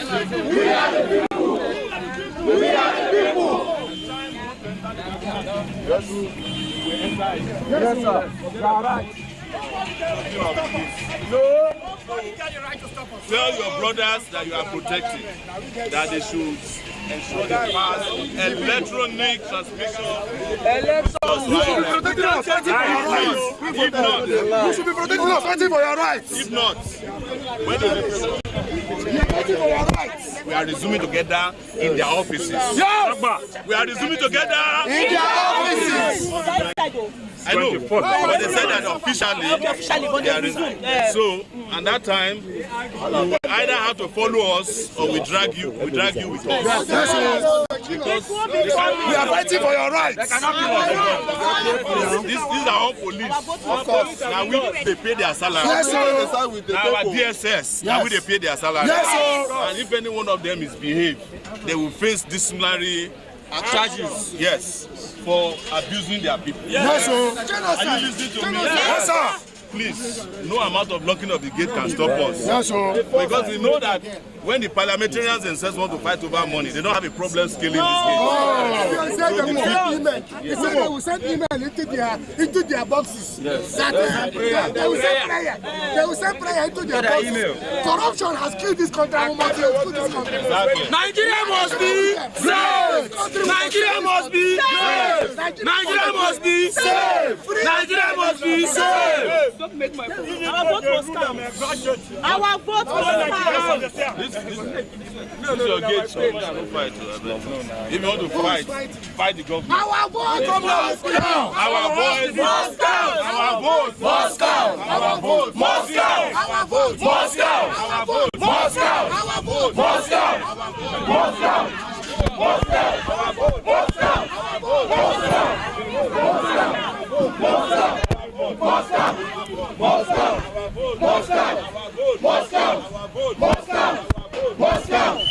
We are the people. We are the people. Yes, sir. You are right. No. Tell your brothers that you are protecting, that they should ensure they pass electronic transmission. If not, You should be protecting us, fighting for your rights. If not, when we are resuming together in their offices. Yes! We are resuming together In their offices. I know, but they said that officially they are resuming. So, at that time, you will either have to follow us or we drag you with us. Yes, Because we are fighting for your rights. these are all police. Of course, now they pay their salary. Yes, sir. Our DSS, now they pay their salary. Yes, sir. And if any one of them misbehave, they will face disciplinary charges. Yes, for abusing their people. Yes, sir. Are you listening to me? Yes, sir. Please, no amount of locking of the gate can stop us. Yes, sir. Because we know that when the parliamentarians themselves want to fight over money, they don't have a problem scaling this gate. They said they will send email into their boxes. Yes. They will send prayer. They will send prayer into their boxes. Corruption has killed this country. Nigeria must be saved. Nigeria must be saved. Nigeria must be saved. Nigeria must be saved. Don't make my vote. Our vote was count. Our vote was count. This is your gate, so don't fight. If you want to fight the government. Our vote must count. Our voice must count. Our vote must count. Our vote must count. Our vote must count. Our vote must count. Our vote Must count. Must count. Must count. Our vote must count. Our vote must count. Must count. Must count. Must count. Must count. Must count. Must count. Must count.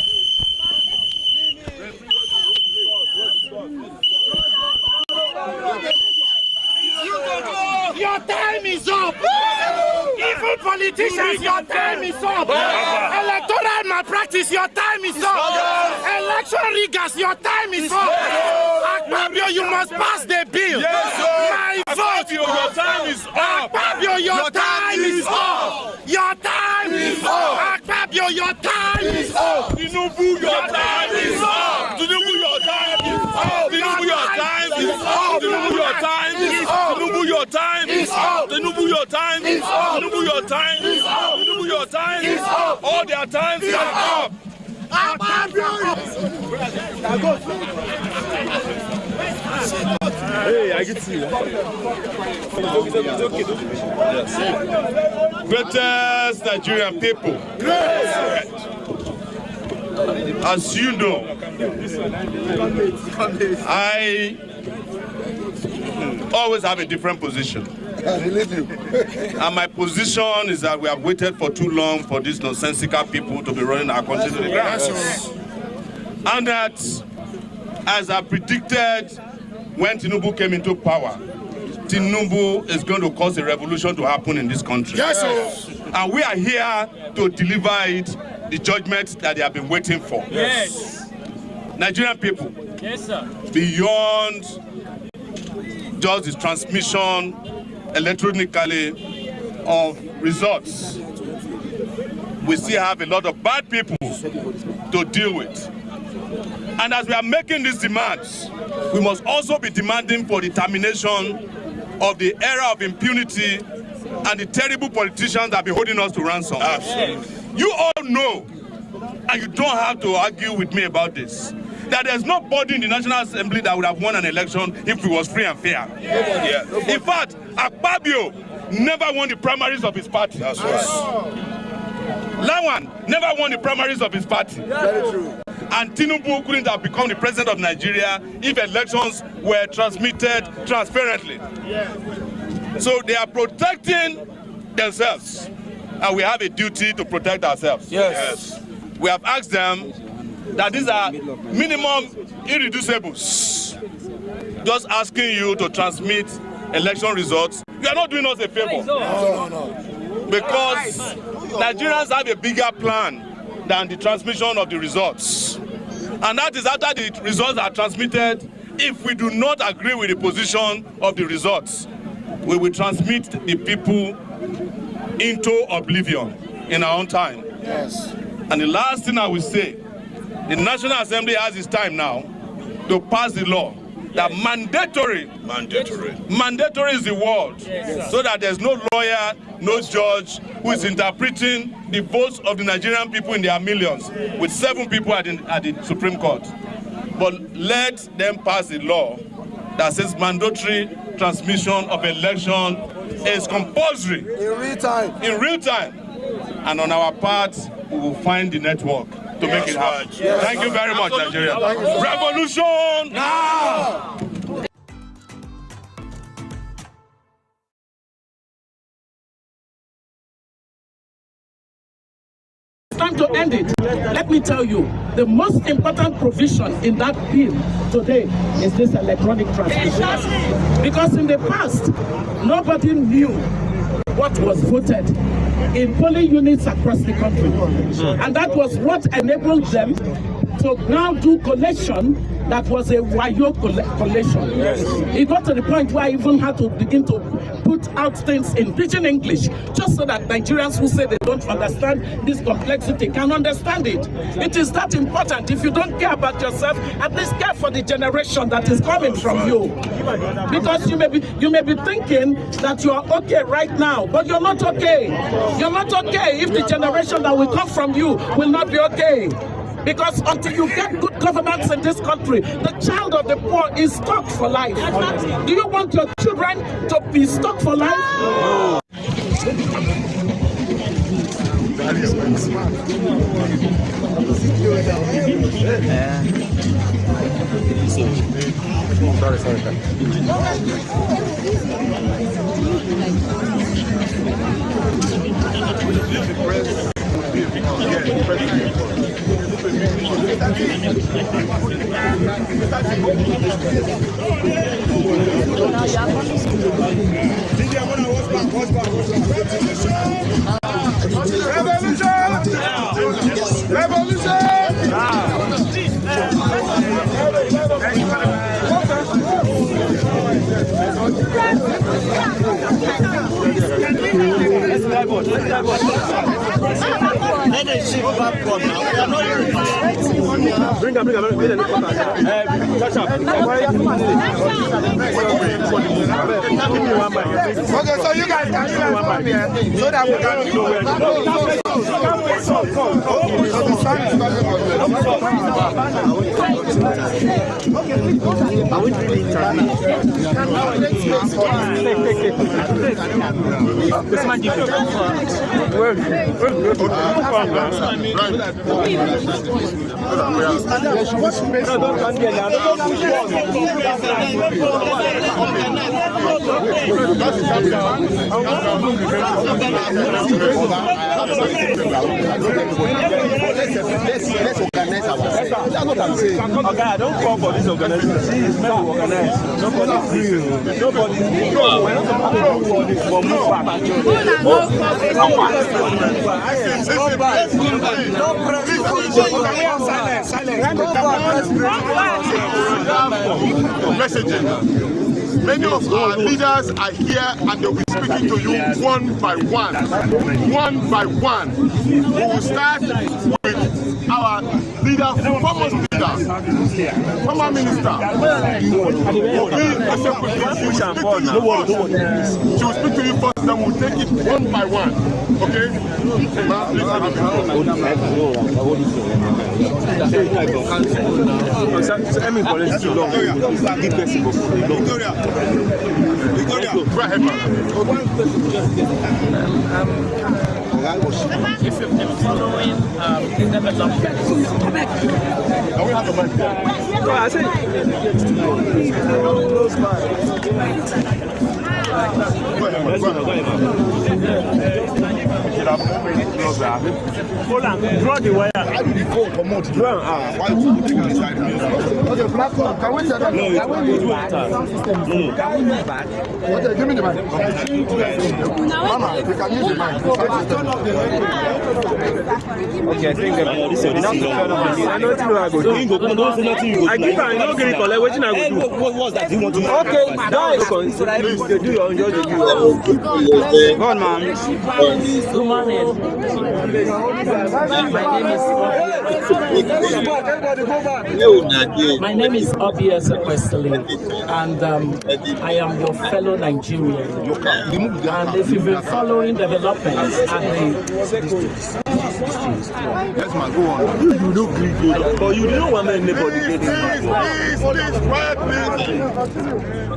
Your time is up. Evil politicians, your time is up. Electoral malpractice, your time is up. Election riggers, your time is up. Akpabio, you must pass the bill. My vote, Your time is up. Akpabio, your time is up. Your time is up. Akpabio, your time is up. Tinubu, your time is up. Tinubu, your time is up. Tinubu, your time is up. Tinubu, your time is up. Tinubu, your time is up. Tinubu, your time is up. Tinubu, your time is up. Tinubu, your time is up. All their times are up. Hey, I can see you. Greatest Nigerian people. As you know, I always have a different position. I believe you. And my position is that we have waited for too long for these nonsensical people to be running our country to the ground. And that, as I predicted when Tinubu came into power, Tinubu is going to cause a revolution to happen in this country. Yes, sir. And we are here to deliver it, the judgment that they have been waiting for. Yes. Nigerian people, Yes, sir. beyond just the transmission electronically of results, we still have a lot of bad people to deal with. And as we are making these demands, we must also be demanding for the termination of the era of impunity and the terrible politicians that have been holding us to ransom. Absolutely. You all know, and you don't have to argue with me about this, that there's nobody in the National Assembly that would have won an election if it was free and fair. Yeah. In fact, Akpabio never won the primaries of his party. That's right. Lawan never won the primaries of his party. Very true. And Tinubu couldn't have become the president of Nigeria if elections were transmitted transparently. So they are protecting themselves, and we have a duty to protect ourselves. Yes. We have asked them that these are minimum irreducibles. Just asking you to transmit election results, you are not doing us a favor. No. Because Nigerians have a bigger plan than the transmission of the results. And that is after the results are transmitted, if we do not agree with the position of the results, we will transmit the people into oblivion in our own time. Yes. And the last thing I will say, the National Assembly has its time now to pass the law that mandatory is the word, so that there's no lawyer, no judge who is interpreting the votes of the Nigerian people in their millions with 7 people at the Supreme Court. But let them pass the law that says mandatory transmission of election is compulsory in real time. And on our part, we will find the network to make it happen. Yes. Thank you very much, Nigeria. Revolution now! Time to end it. Let me tell you, the most important provision in that bill today is this electronic transmission. Because in the past, nobody knew what was voted in polling units across the country. And that was what enabled them to now do collation that was a wayo collation. Yes. It got to the point where I even had to begin to put out things in pidgin English, just so that Nigerians who say they don't understand this complexity can understand it. It is that important. If you don't care about yourself, at least care for the generation that is coming from you. Because you may be thinking that you are okay right now, but you're not okay. You're not okay if the generation that will come from you will not be okay. Because until you get good governance in this country, the child of the poor is stuck for life. Do you want your children to be stuck for life? No. Bring them. Catch up. Okay, so you guys can come here so that we Are we really Let's organize ourselves. That's what I'm saying. Okay, I don't call for this organization. She is meant to organize. Nobody's free. Nobody's free. We're not supposed to do this for move back. Messaging. Many of our leaders are here and they'll be speaking to you one by one. One by one. We will start with our leader, former minister. She will speak to you first, then we'll take it one by one. Okay? Go ahead, man. If you've been following the developments. Can we have the mic Hold on, draw the wire. How do the phone come out? Why are you putting it inside me? Okay, platform. Can we set that? Can we move back? Can we move back? Okay, give me the mic. Mama, you can use the mic. Okay, I think I know what I go do. I give her no green color. What I go do? What was that? You want to? Okay, guys, you do your own job. Go on, man. Good morning. My name is Obias Equestali, and I am your fellow Nigerian. And if you've been following developments at the Yes, man, go on. You do great, but you don't want anybody.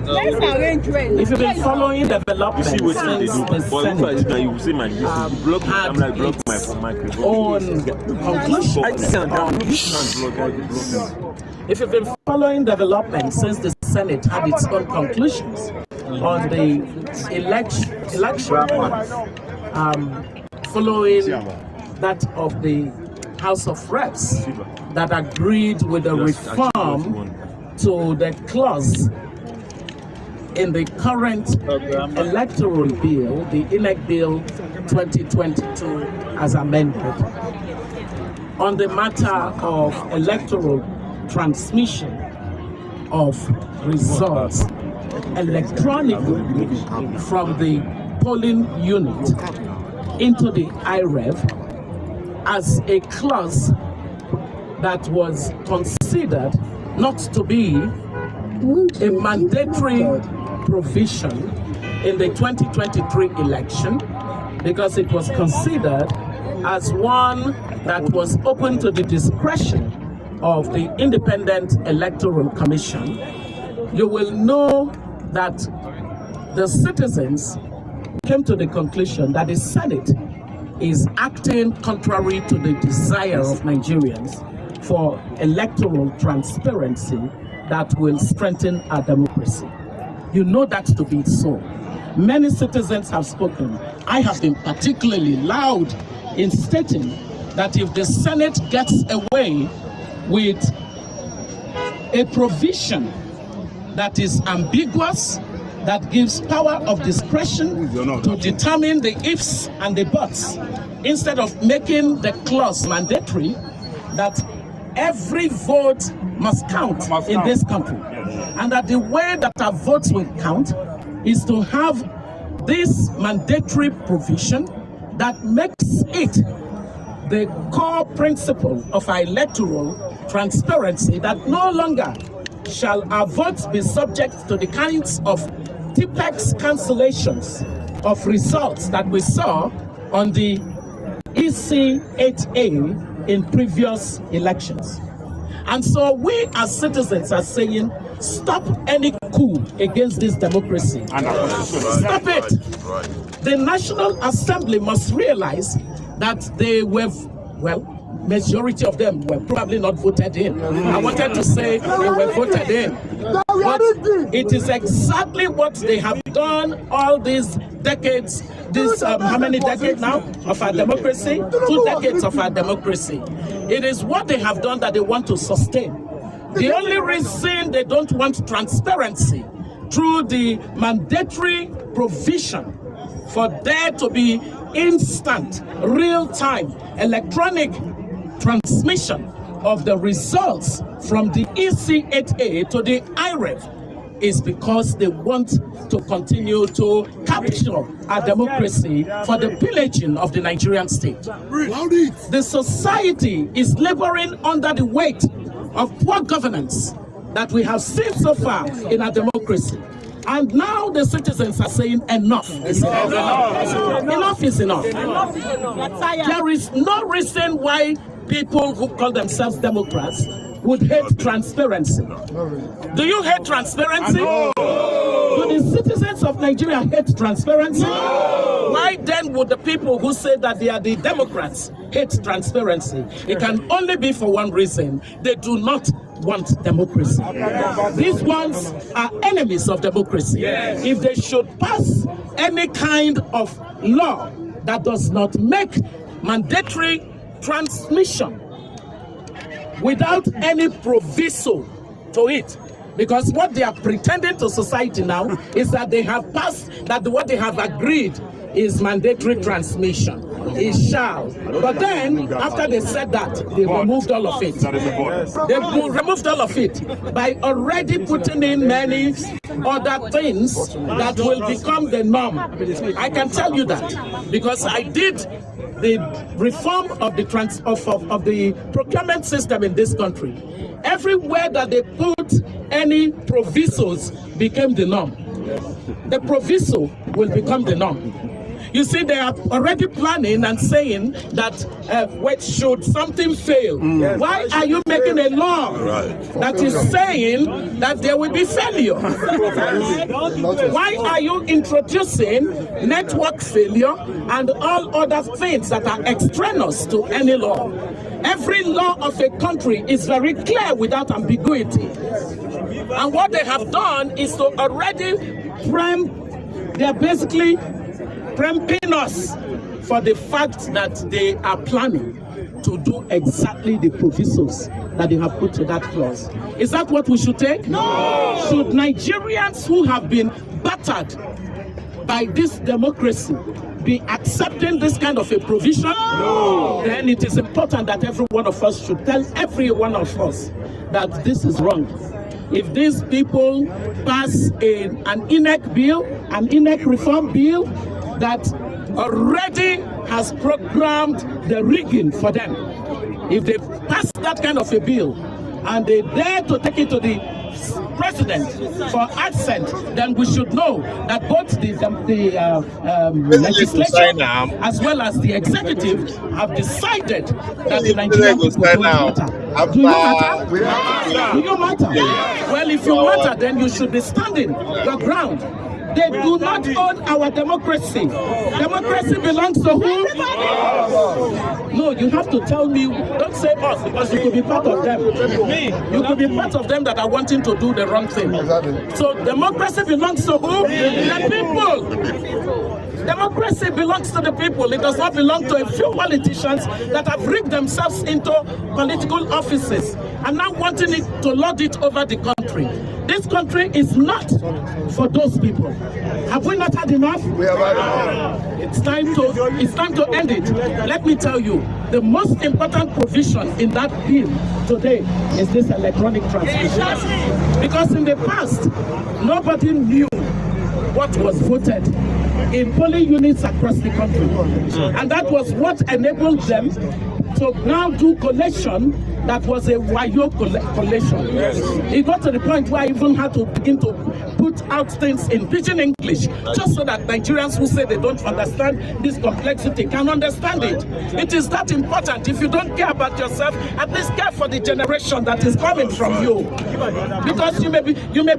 Let's arrange well. if you've been following developments since the Senate You see my block. I'm like block my on conclusion. If you've been following developments since the Senate had its own conclusions on the election following that of the House of Reps that agreed with the reform to the clause in the current electoral bill, the INEC Bill 2022 as amended, on the matter of electoral transmission of results electronically from the polling unit into the IREV as a clause that was considered not to be a mandatory provision in the 2023 election, because it was considered as one that was open to the discretion of the Independent Electoral Commission. You will know that the citizens came to the conclusion that the Senate is acting contrary to the desire of Nigerians for electoral transparency that will strengthen our democracy. You know that to be so. Many citizens have spoken. I have been particularly loud in stating that if the Senate gets away with a provision that is ambiguous, that gives power of discretion to determine the ifs and the buts, instead of making the clause mandatory that every vote must count in this country, and that the way that our votes will count is to have this mandatory provision that makes it the core principle of our electoral transparency, that no longer shall our votes be subject to the kinds of TPEX cancellations of results that we saw on the EC 8A in previous elections. And so we as citizens are saying, stop any coup against this democracy. Stop it. The National Assembly must realize that they were, well, majority of them were probably not voted in. I wanted to say they were voted in. But it is exactly what they have done all these decades, how many decades now of our democracy? 2 decades of our democracy. It is what they have done that they want to sustain. The only reason they don't want transparency through the mandatory provision for there to be instant, real-time, electronic transmission of the results from the EC8A to the IREV is because they want to continue to capture our democracy for the pillaging of the Nigerian state. The society is laboring under the weight of poor governance that we have seen so far in our democracy. And now the citizens are saying enough is enough. Enough is enough. There is no reason why people who call themselves Democrats would hate transparency. Do you hate transparency? No. Do the citizens of Nigeria hate transparency? No. Why then would the people who say that they are the Democrats hate transparency? It can only be for one reason. They do not want democracy. These ones are enemies of democracy. If they should pass any kind of law that does not make mandatory transmission without any proviso to it, because what they are pretending to society now is that they have passed, that what they have agreed is mandatory transmission. it shall. But then, after they said that, they removed all of it. They removed all of it by already putting in many other things that will become the norm. I can tell you that because I did the reform of the of the procurement system in this country. Everywhere that they put any provisos became the norm. The proviso will become the norm. You see, they are already planning and saying that should something fail, why are you making a law that is saying that there will be failure? Why are you introducing network failure and all other things that are extraneous to any law? Every law of a country is very clear without ambiguity. And what they have done is to already they're basically preempting us for the fact that they are planning to do exactly the provisos that they have put to that clause. Is that what we should take? No! Should Nigerians who have been battered by this democracy be accepting this kind of a provision? No! Then it is important that every one of us should tell every one of us that this is wrong. If these people pass an INEC bill, an INEC reform bill that already has programmed the rigging for them, if they pass that kind of a bill and they dare to take it to the president for assent, then we should know that both the legislature as well as the executive have decided that the Nigerian people don't matter. Do you matter? Do you matter? Well, if you matter, then you should be standing your ground. They do not own our democracy. Democracy belongs to who? No, you have to tell me. Don't say us, because you could be part of them. You could be part of them that are wanting to do the wrong thing. So democracy belongs to who? The people. Democracy belongs to the people. It does not belong to a few politicians that have rigged themselves into political offices and now wanting it to lord it over the country. This country is not for those people. Have we not had enough? We have had enough. It's time to end it. Let me tell you, the most important provision in that bill today is this electronic transmission. Because in the past, nobody knew what was voted in polling units across the country. And that was what enabled them to now do collation that was a wayo collation. Yes. It got to the point where I even had to begin to put out things in pidgin English, just so that Nigerians who say they don't understand this complexity can understand it. It is that important. If you don't care about yourself, at least care for the generation that is coming from you. Because you may be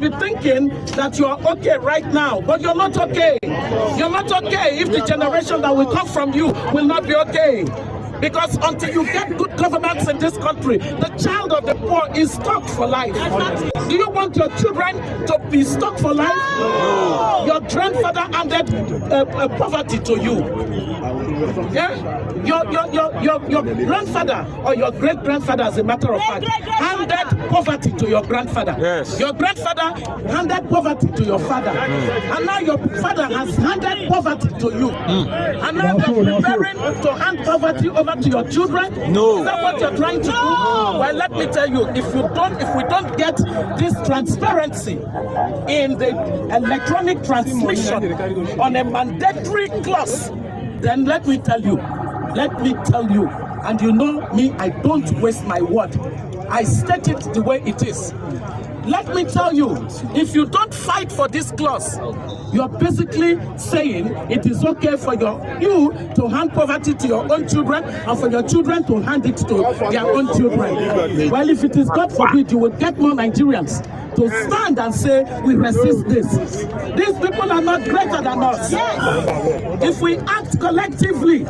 thinking that you are okay right now, but you're not okay. You're not okay if the generation that will come from you will not be okay. Because until you get good governance in this country, the child of the poor is stuck for life. Do you want your children to be stuck for life? No. Your grandfather handed poverty to you. Yeah? Your grandfather or your great-grandfather, as a matter of fact, handed poverty to your grandfather. Yes. Your grandfather handed poverty to your father. And now your father has handed poverty to you. And now you're preparing to hand poverty over to your children? No. Is that what you're trying to do? Well, let me tell you, if we don't get this transparency in the electronic transmission on a mandatory clause, then let me tell you, and you know me, I don't waste my word. I state it the way it is. Let me tell you, if you don't fight for this clause, you're basically saying it is okay for you to hand poverty to your own children and for your children to hand it to their own children. Well, if it is God forbid, you will get more Nigerians to stand and say, we resist this. These people are not greater than us. If we act collectively,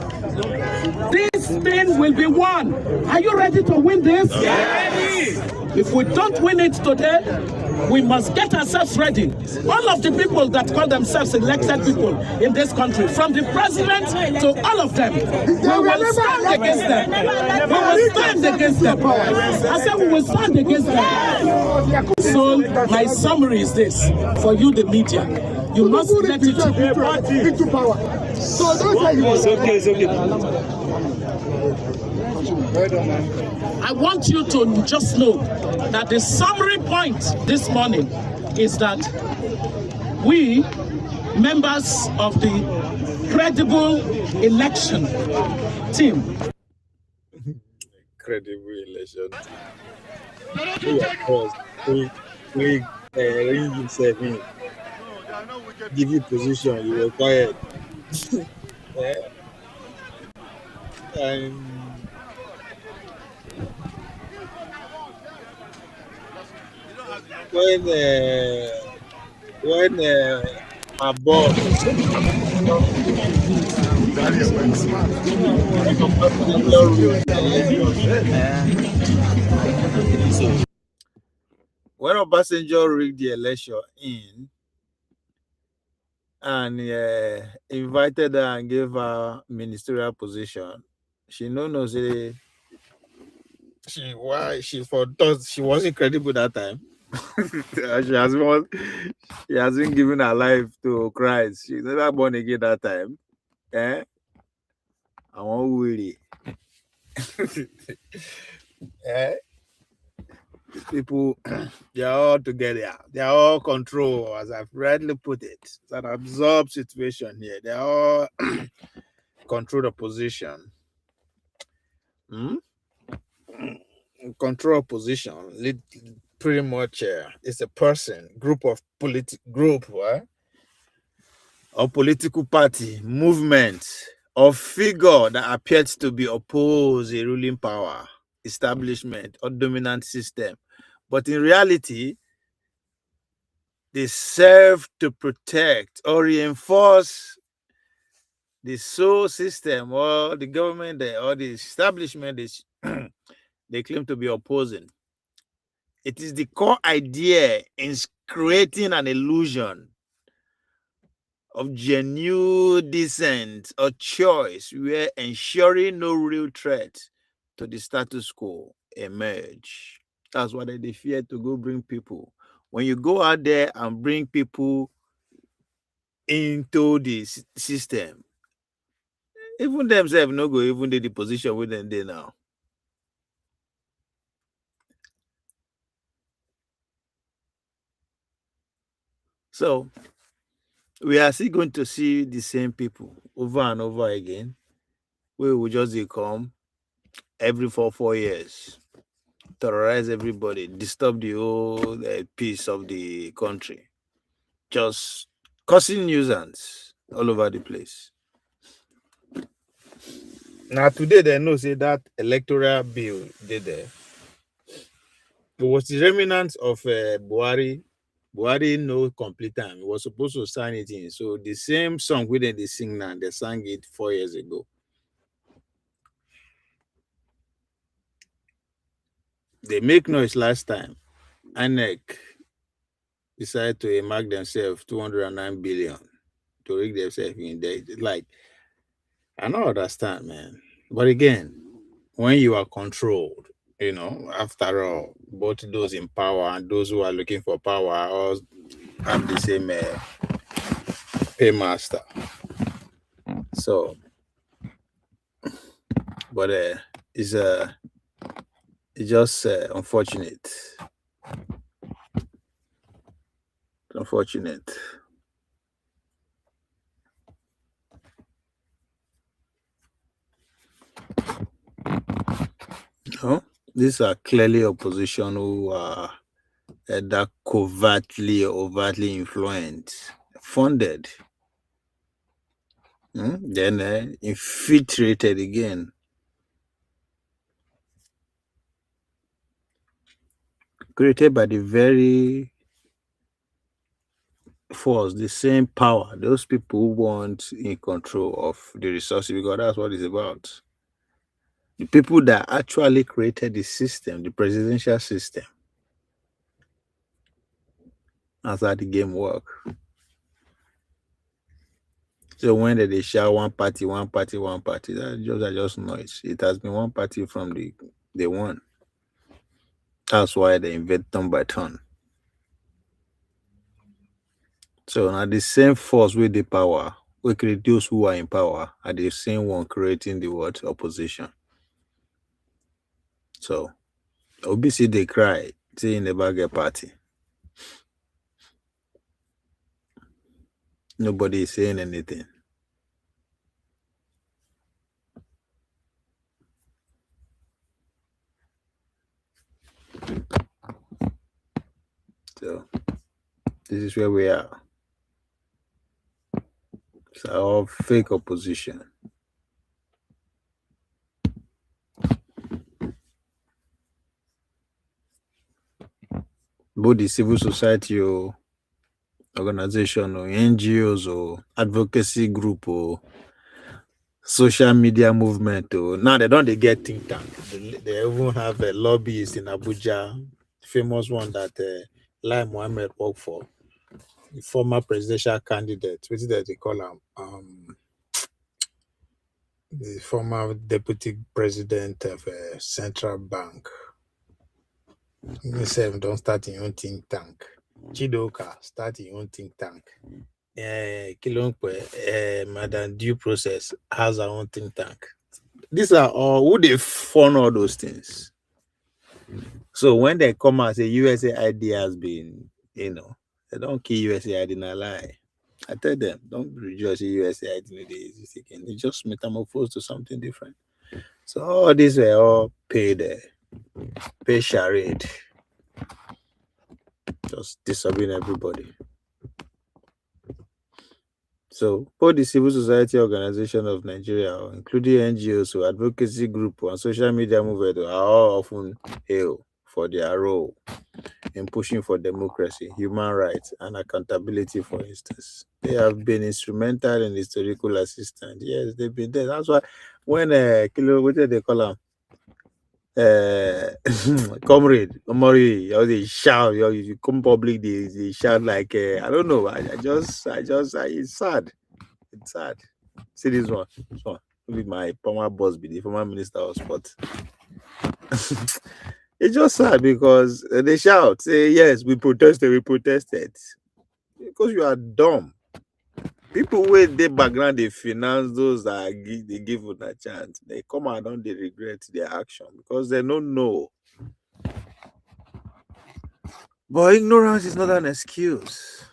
this thing will be won. Are you ready to win this? Yes. If we don't win it today, we must get ourselves ready. All of the people that call themselves elected people in this country, from the president to all of them, we will stand against them. We will stand against them. I said we will stand against them. So my summary is this, for you the media, you must let it into power. So don't say you. It's okay, it's okay. I want you to just know that the summary point this morning is that we, members of the credible election team, Credible election. We arrange himself in, give you position, you were quiet. And when my boss when Obasanjo rigged the election in and invited her and gave her ministerial position, she no say she thought she wasn't credible that time. she has been given her life to Christ. She's never born again that time. I want Willie. People, they are all together. They are all control, as I've rightly put it. It's an absorbed situation here. They all control the position. Control position. Pretty much, it's a person, group or political party, movement, or figure that appears to be opposed a ruling power, establishment, or dominant system. But in reality, they serve to protect or reinforce the sole system or the government or the establishment they claim to be opposing. It is the core idea in creating an illusion of genuine dissent or choice where ensuring no real threat to the status quo emerge. That's why they fear to go bring people. When you go out there and bring people into the system, even themselves no go even do the position with them there now. So we are still going to see the same people over and over again. We will just come every 4 years, terrorize everybody, disturb the whole peace of the country, just causing nuisance all over the place. Now today they know say that electoral bill did there. It was the remnants of Buhari. Buhari no complete time. He was supposed to sign it in. So the same song we they sing now, they sang it 4 years ago. They make noise last time. INEC decided to earmark themselves 209 billion to rig themselves in there. Like, I don't understand, man. But again, when you are controlled, after all, both those in power and those who are looking for power all have the same paymaster. So, but it's just unfortunate. Unfortunate. These are clearly opposition who are that covertly or overtly influenced, funded, then infiltrated again. Created by the very force, the same power, those people who want in control of the resources, because that's what it's about. The people that actually created the system, the presidential system. That's how the game works. So when they shout one party, that's just noise. It has been one party from the one. That's why they invent turn by turn. So now the same force with the power we create those who are in power are the same one creating the what opposition. So obviously they cry, say in the bag party. Nobody is saying anything. So this is where we are. It's our fake opposition. Both the civil society or organization or NGOs or advocacy group or social media movement or now they don't get think tank. They even have a lobbyist in Abuja, famous one that Lai Mohammed worked for, the former presidential candidate, which is that they call him the former deputy president of central bank. Himself don't start your own think tank. Chidoka start your own think tank. Madam Due Process has her own think tank. These are all who they fund all those things. So when they come out say USAID has been, they don't kill USAID in a lie. I tell them, don't rejoice USAID in the days again. They just metamorphose to something different. So all these were all paid charade. Just disobeying everybody. So both the civil society organization of Nigeria, including NGOs, or advocacy group, and social media movement, are all often hailed for their role in pushing for democracy, human rights, and accountability. For instance, they have been instrumental in historical assistance. Yes, they've been there. That's why when what do they call them? Comrade Omori, they shout. You come public, they shout like I don't know. It's sad. It's sad. See this one. This one. Maybe my former boss, be the former minister of sports. It's just sad because they shout, say yes, we protested, because you are dumb. People with the background, they finance those that they give them a chance. They come out and they regret their action because they don't know. But ignorance is not an excuse.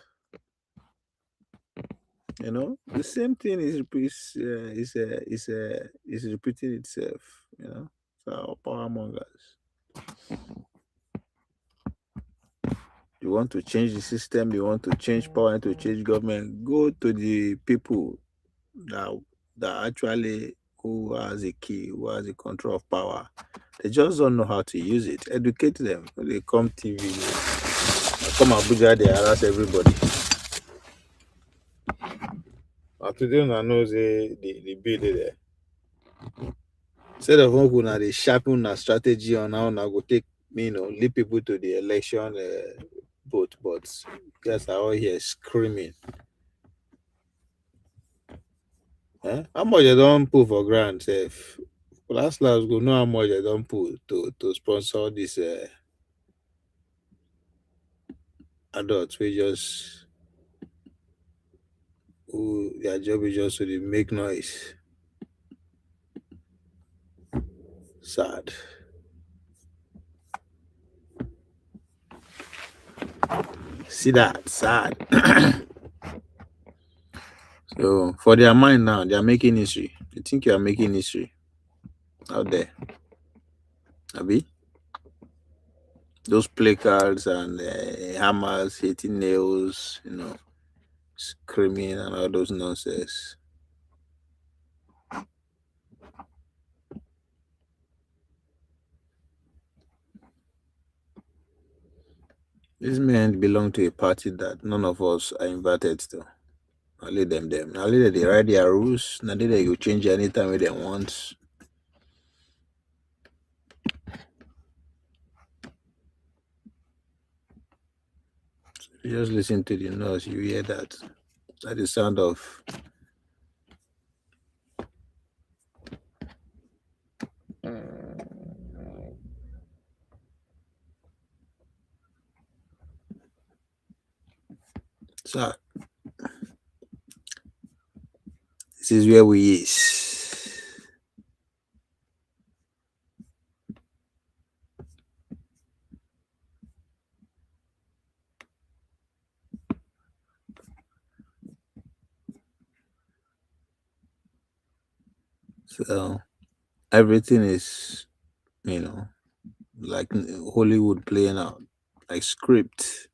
The same thing is repeating itself. So power mongers. You want to change the system, you want to change power, to change government, go to the people that actually who has a key, who has the control of power. They just don't know how to use it. Educate them. When they come TV, they come Abuja, they harass everybody. But today, I know the bill there. Instead of now they sharpen a strategy on how now go take lead people to the election vote, but guys are all here screaming. How much they don't put for grant? Last go know how much they don't put to sponsor this adults. Who their job is just to make noise. Sad. See that? Sad. So for their mind now, they are making history. They think you are making history out there. Abi? Those placards and hammers hitting nails, screaming and all those nonsense. These men belong to a party that none of us are invited to. Only them. Only they write their rules. Now they go change anytime they want. You just listen to the noise, you hear that. That is the sound of sad. This is where we is. So everything is, like Hollywood playing out, like script.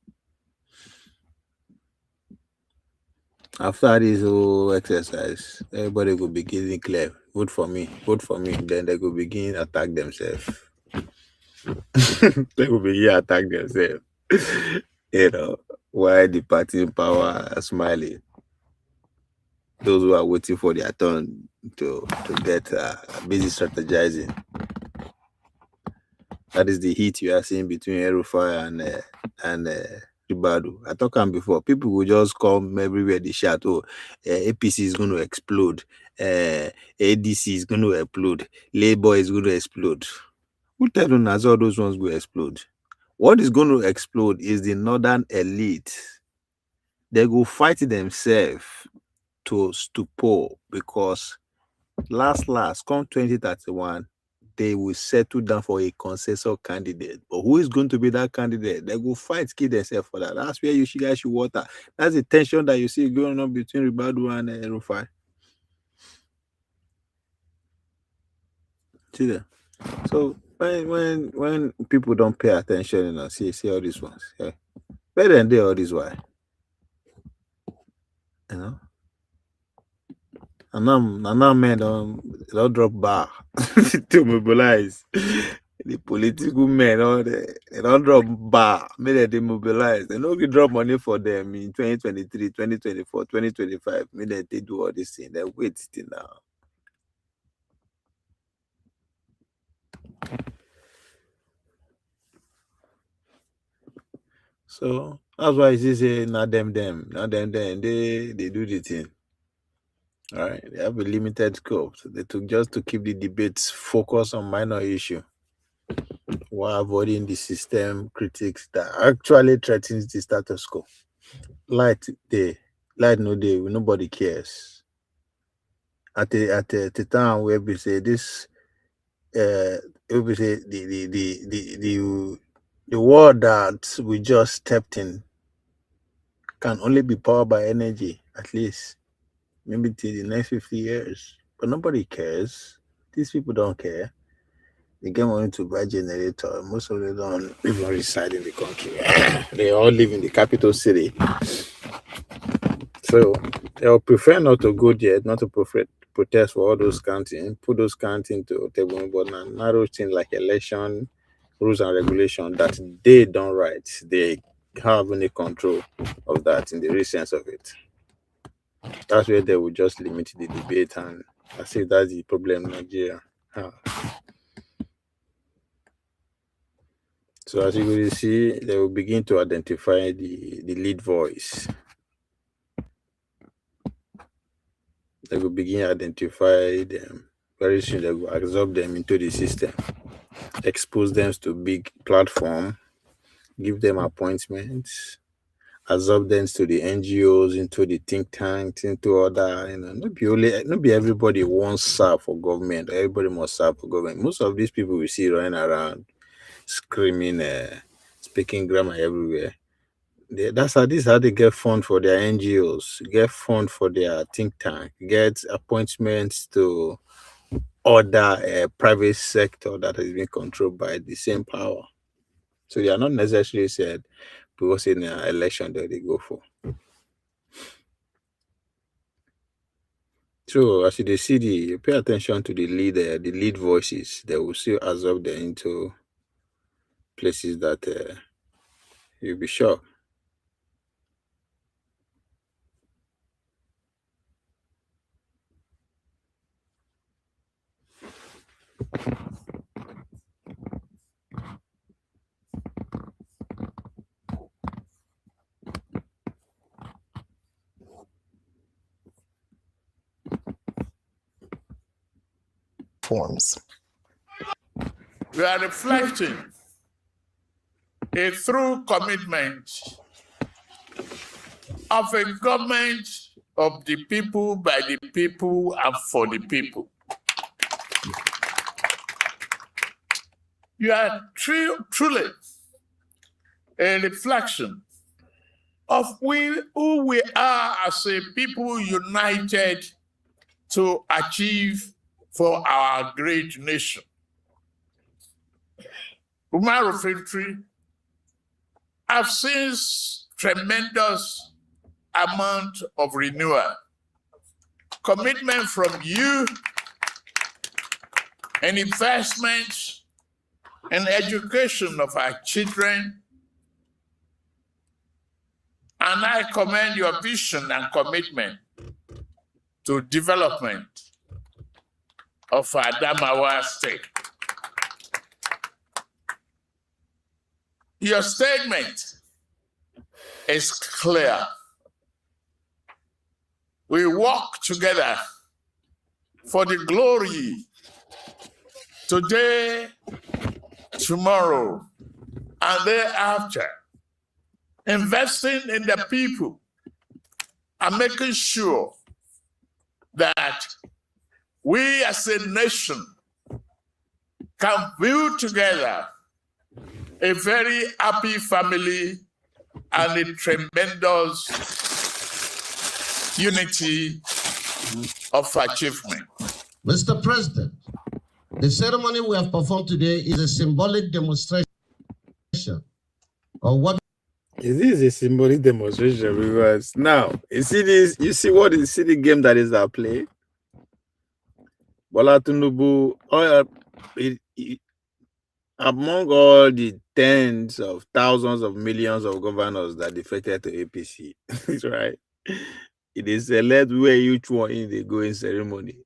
After this whole exercise, everybody will begin declare, vote for me. Then they will begin attack themselves. They will begin attack themselves. Why the party in power are smiling. Those who are waiting for their turn to get busy strategizing. That is the heat you are seeing between El-Rufai and Ribadu. I talked about before. People will just come everywhere. They shout, "Oh, APC is going to explode. ADC is going to explode. Labour is going to explode." Who tell them as all those ones will explode? What is going to explode is the northern elite. They will fight themselves to stupor because last, come 2031, they will settle down for a consensus candidate. But who is going to be that candidate? They will fight, kill themselves for that. That's where you guys should water. That's the tension that you see going on between Ribadu and El-Rufai. See that? So when people don't pay attention, see all these ones. Yeah. Better than they all this why. And now men don't drop bar to mobilize. The political men, they don't drop bar. Maybe they mobilize. They don't drop money for them in 2023, 2024, 2025. Maybe they do all these things. They wait till now. So that's why you say not them. They do the thing. All right, they have a limited scope. So they took just to keep the debates focused on minor issue, while avoiding the system critics that actually threatens the status quo. Light no day, nobody cares. At the time where we say this, we say the world that we just stepped in can only be powered by energy, at least maybe till the next 50 years. But nobody cares. These people don't care. They get money to buy generator. Most of them don't even reside in the country. They all live in the capital city. So they'll prefer not to go there, not to protest for all those counting, put those counting to table, but narrow things like election, rules and regulation that they don't write. They have any control of that in the real sense of it. That's where they will just limit the debate, and I say that's the problem in Nigeria. So as you will see, they will begin to identify the lead voice. They will begin to identify them. Very soon they will absorb them into the system, expose them to big platform, give them appointments, absorb them to the NGOs, into the think tanks, into other, not be everybody wants serve for government. Everybody must serve for government. Most of these people we see running around, screaming, speaking grammar everywhere. This is how they get fund for their NGOs, get fund for their think tank, get appointments to other private sector that has been controlled by the same power. So they are not necessarily said because in an election that they go for. So as you see, pay attention to the lead voices. They will still absorb them into places that you'll be shocked. Forms. We are reflecting a true commitment of a government of the people, by the people, and for the people. You are truly a reflection of who we are as a people united to achieve for our great nation. Umar Infantry have seen tremendous amount of renewal, commitment from you, and investment in education of our children. And I commend your vision and commitment to development of Adamawa State. Your statement is clear. We work together for the glory today, tomorrow, and thereafter, investing in the people and making sure that we as a nation can build together a very happy family and a tremendous unity of achievement. Mr. President, the ceremony we have performed today is a symbolic demonstration of what. Is this a symbolic demonstration? Because now you see this, you see the game that is at play. Bola Tinubu, among all the tens of thousands of millions of governors that defected to APC, right? It is select where each one in the going ceremony.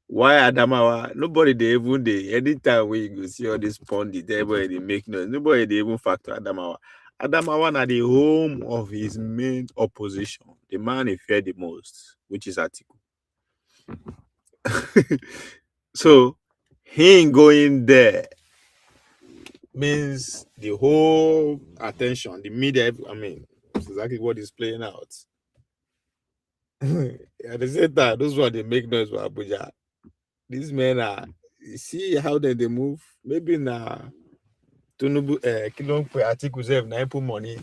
Why Adamawa? Nobody they even they anytime we go see all this pundit, everybody they make noise. Nobody they even factor Adamawa. Adamawa are the home of his main opposition, the man he feared the most, which is Atiku. So him going there means the whole attention, the media, I mean, it's exactly what is playing out. At the same time, those ones they make noise for Abuja. These men are, you see how they move? Maybe now Tinubu Kilon for Atiku have na put money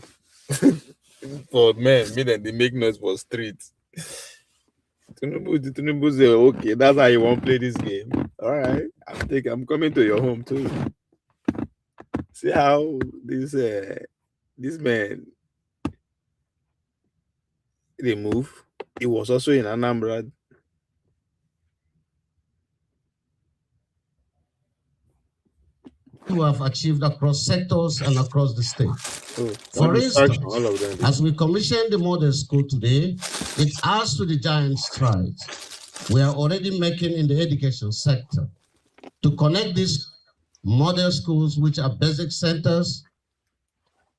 for men, meaning they make noise for streets. Tinubu say, okay, that's how you want to play this game. All right, I'm coming to your home too. See how this man they move. It was also in Anambra. We have achieved across sectors and across the state. For instance, as we commission the model school today, it adds to the giant strides we are already making in the education sector to connect these model schools, which are basic centers.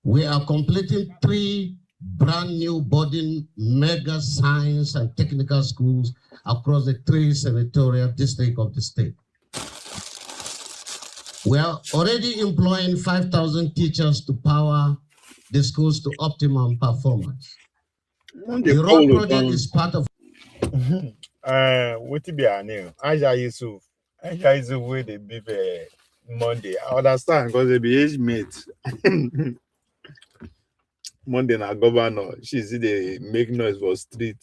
We are completing 3 brand new boarding mega science and technical schools across the 3 senatorial districts of the state. We are already employing 5,000 teachers to power the schools to optimum performance. The road project is part of. What be our name? Aja Yusuf where they be Monday. I understand because they be age mates. Monday na governor. She see they make noise for street.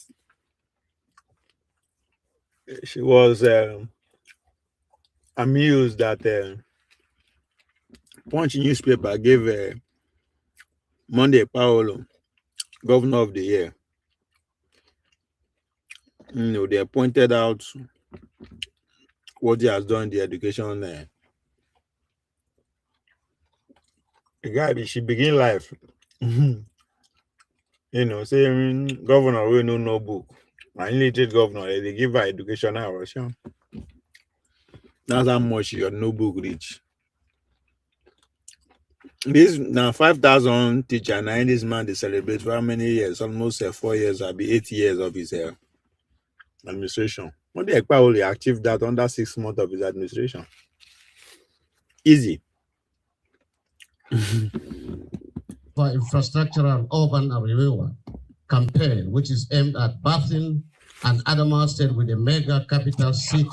She was amused that Punch newspaper gave Monday Paolo governor of the year. You know, they pointed out what he has done in the education. The guy, she begin life. You know, saying governor will no book. My illiterate governor, they give her education hours. Sure. That's how much your notebook reach. This now 5,000 teacher. Now this man they celebrate for how many years? Almost 4 years. I'll be 8 years of his administration. When they only achieved that under 6 months of his administration. Easy. For infrastructure and urban renewal. campaign, which is aimed at birthing an Adamawa state with a mega capital city,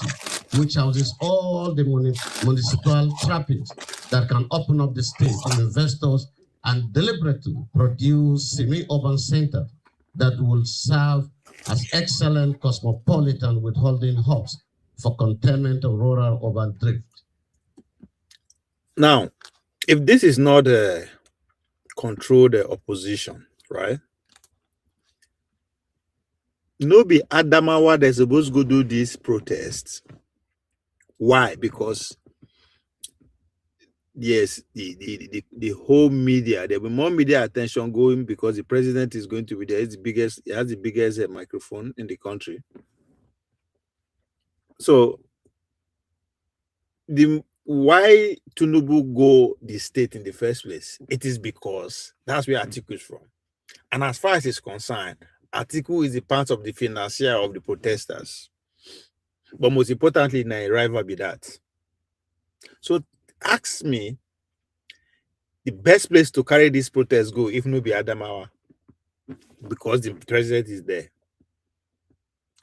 which houses all the municipal trappings that can open up the state to investors and deliberately produce semi-urban centers that will serve as excellent cosmopolitan withholding hubs for containment of rural urban drift. Now, if this is not a controlled opposition, right? No be Adamawa they're supposed to go do these protests. Why? Because yes, the whole media, there will be more media attention going because the president is going to be there. He has the biggest microphone in the country. So why Tinubu go the state in the first place? It is because that's where Atiku is from. And as far as it's concerned, Atiku is a part of the financier of the protesters. But most importantly, na rival be that. So ask me, the best place to carry this protest go if no be Adamawa, because the president is there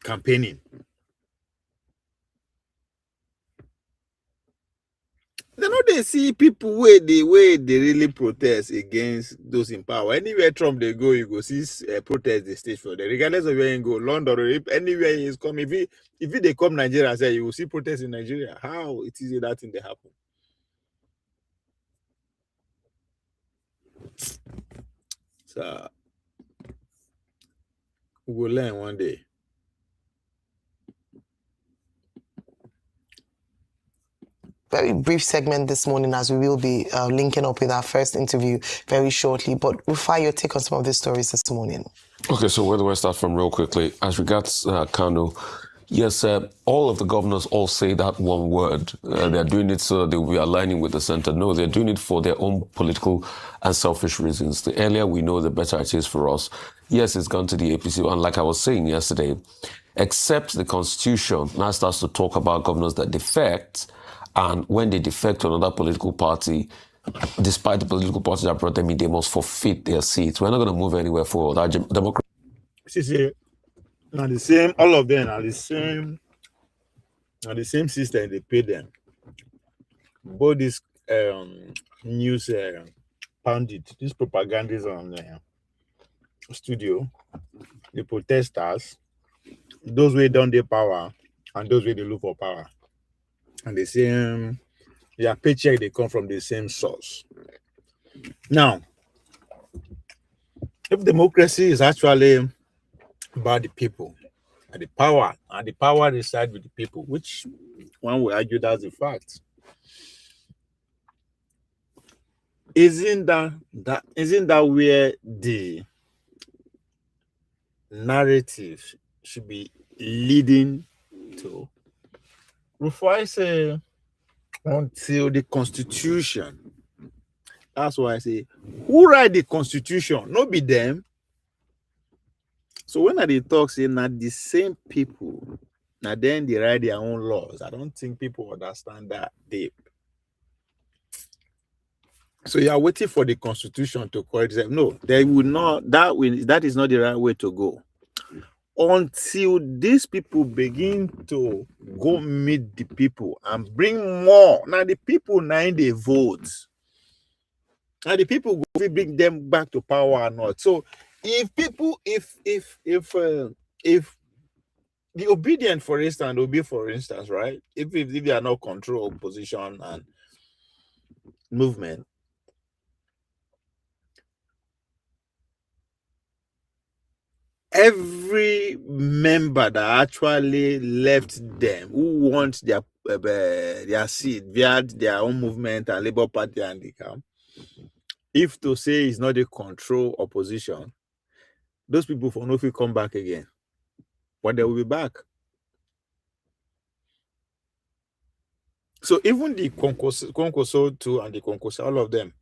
campaigning. They know they see people where they really protest against those in power. Anywhere Trump they go, you go see protest the stage for them. Regardless of where you go, London or anywhere he is come. If they come Nigeria, say you will see protests in Nigeria. How it is that thing they happen? So we will learn one day. Very brief segment this morning as we will be linking up with our first interview very shortly. But Rufai, your take on some of these stories this morning. Okay, so where do I start from real quickly? As regards Kano, yes, all of the governors all say that one word. They're doing it so they will be aligning with the center. No, they're doing it for their own political and selfish reasons. The earlier we know, the better it is for us. Yes, it's gone to the APC. And like I was saying yesterday, except the Constitution now starts to talk about governors that defect, and when they defect to another political party, despite the political party that brought them in, they must forfeit their seats. We're not going to move anywhere forward. Our democracy. See, now the same, all of them are the same system they pay them. Both this news pundit, these propagandists on the studio, the protesters, those way down their power and those way they look for power. And the same, their paycheck, they come from the same source. Now, if democracy is actually about the people and the power resides with the people, which one would argue that's a fact, isn't that where the narrative should be leading to? Rufai say until the Constitution. That's why I say, who write the Constitution? Not be them. So when they talk, say not the same people, now then they write their own laws. I don't think people understand that deep. So you are waiting for the Constitution to correct them. No, they will not. That is not the right way to go. Until these people begin to go meet the people and bring more. Now the people they vote. Now the people go bring them back to power or not. So if people, if the obedient, for instance, right? If they are not control opposition and movement, every member that actually left them who wants their seat via their own movement and Labour Party and the camp, if to say it's not a control opposition, those people for no feel come back again, but they will be back. So even the Konkoso 2 and the Konkoso, all of them,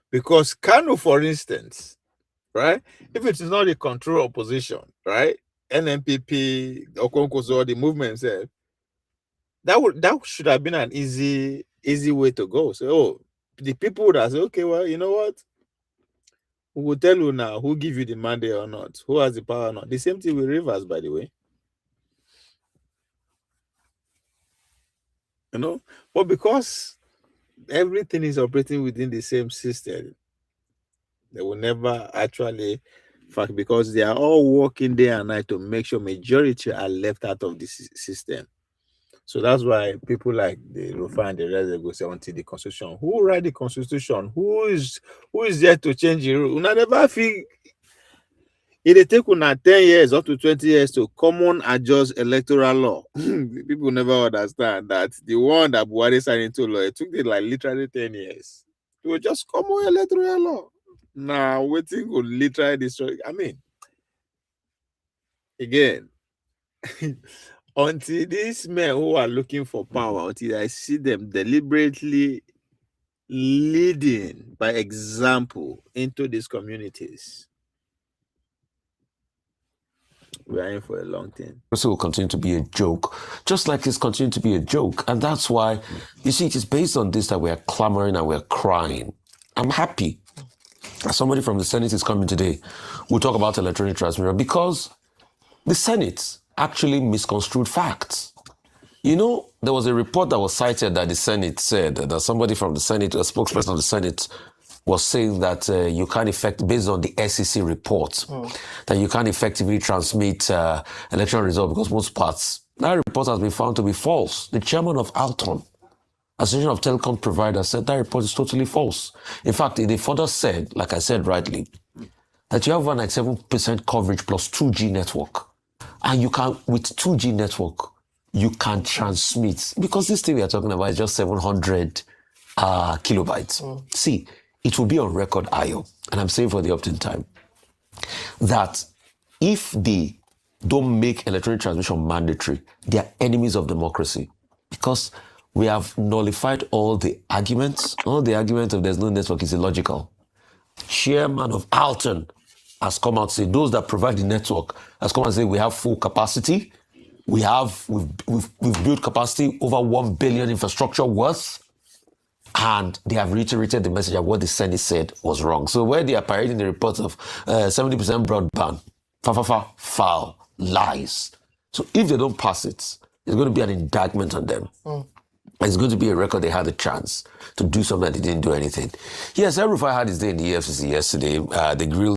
because Kano, for instance, right? If it is not a control opposition, right? NMPP, Okonkoso, the movement said that should have been an easy way to go. So the people would have said, okay, well, you know what? who will tell you now who give you the mandate or not, who has the power or not. The same thing with Rivers, by the way. You know, but because everything is operating within the same system, they will never actually fact, because they are all working day and night to make sure majority are left out of the system. So that's why people like the Rufa and the rest, they go say until the constitution. Who write the constitution? Who is there to change the rule? Una never feel it take una 10 years up to 20 years to common adjust electoral law. People never understand that the one that Buhari signed into law, it took it like literally 10 years. It was just common electoral law. Now waiting could literally destroy. I mean, again, until these men who are looking for power, until I see them deliberately leading by example into these communities, we are in for a long time. It will continue to be a joke, just like it's continuing to be a joke. And that's why, you see, it is based on this that we are clamoring and we're crying. I'm happy that somebody from the Senate is coming today. We'll talk about electronic transmission because the Senate actually misconstrued facts. You know, there was a report that was cited that the Senate said that somebody from the Senate, a spokesperson of the Senate, was saying that you can't based on the SEC report, that you can't effectively transmit election results because most parts. That report has been found to be false. The chairman of Alton, Association of Telecom Providers, said that report is totally false. In fact, they further said, like I said rightly, that you have 97% coverage plus 2G network. And you can, with 2G network, you can transmit. Because this thing we are talking about is just 700 kilobytes. See, it will be on record, Ayo, and I'm saying for the opt-in time, that if they don't make electronic transmission mandatory, they are enemies of democracy. Because we have nullified all the arguments. All the arguments of there's no network is illogical. Chairman of Alton has come out to say, those that provide the network has come out and say we have full capacity. We've built capacity over 1 billion infrastructure worth. And they have reiterated the message of what the Senate said was wrong. So where they are parading the reports of 70% broadband, foul, lies. So if they don't pass it, there's going to be an indictment on them. It's going to be a record they had a chance to do something that they didn't do anything. Yes, Rufai had his day in the EFCC yesterday. The grill.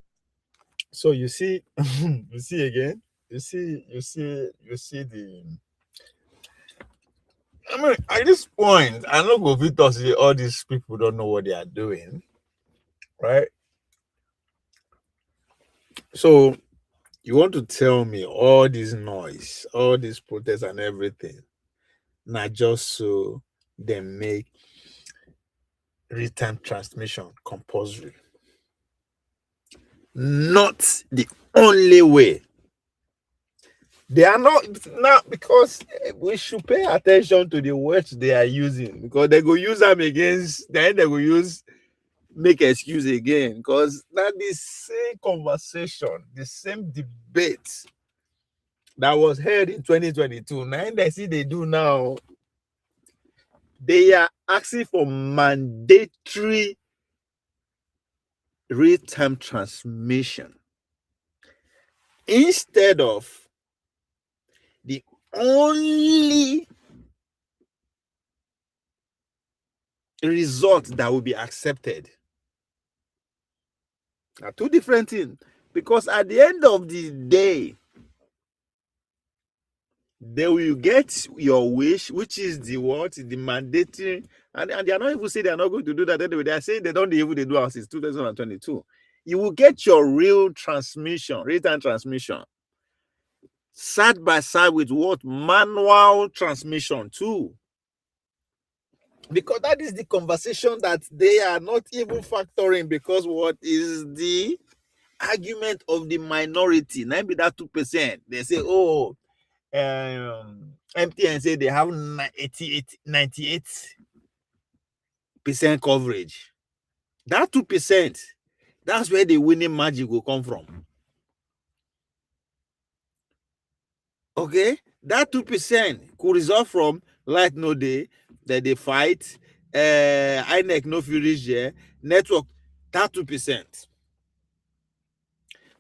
So you see, you see again, you see the. I mean, at this point, I know go fit us say all these people don't know what they are doing, right? So you want to tell me all this noise, all these protests and everything, not just so they make real-time transmission compulsory. Not the only way. They are not now, because we should pay attention to the words they are using, because they go use them against, then they will make excuse again, because that the same conversation, the same debate that was held in 2022. Now they see they do now. They are asking for mandatory real-time transmission instead of the only result that will be accepted. Now, two different things, because at the end of the day, they will get your wish, which is the what? The mandatory, and they are not even saying they are not going to do that anyway. They are saying they don't even do it since 2022. You will get your real transmission, real-time transmission, side by side with what? Manual transmission too. Because that is the conversation that they are not even factoring, because what is the argument of the minority? Maybe that 2%. They say, oh, MTN say they have 98% coverage. That 2%, that's where the winning magic will come from. Okay, that 2% could result from light no day, that they fight, INEC no finish here, network, that 2%.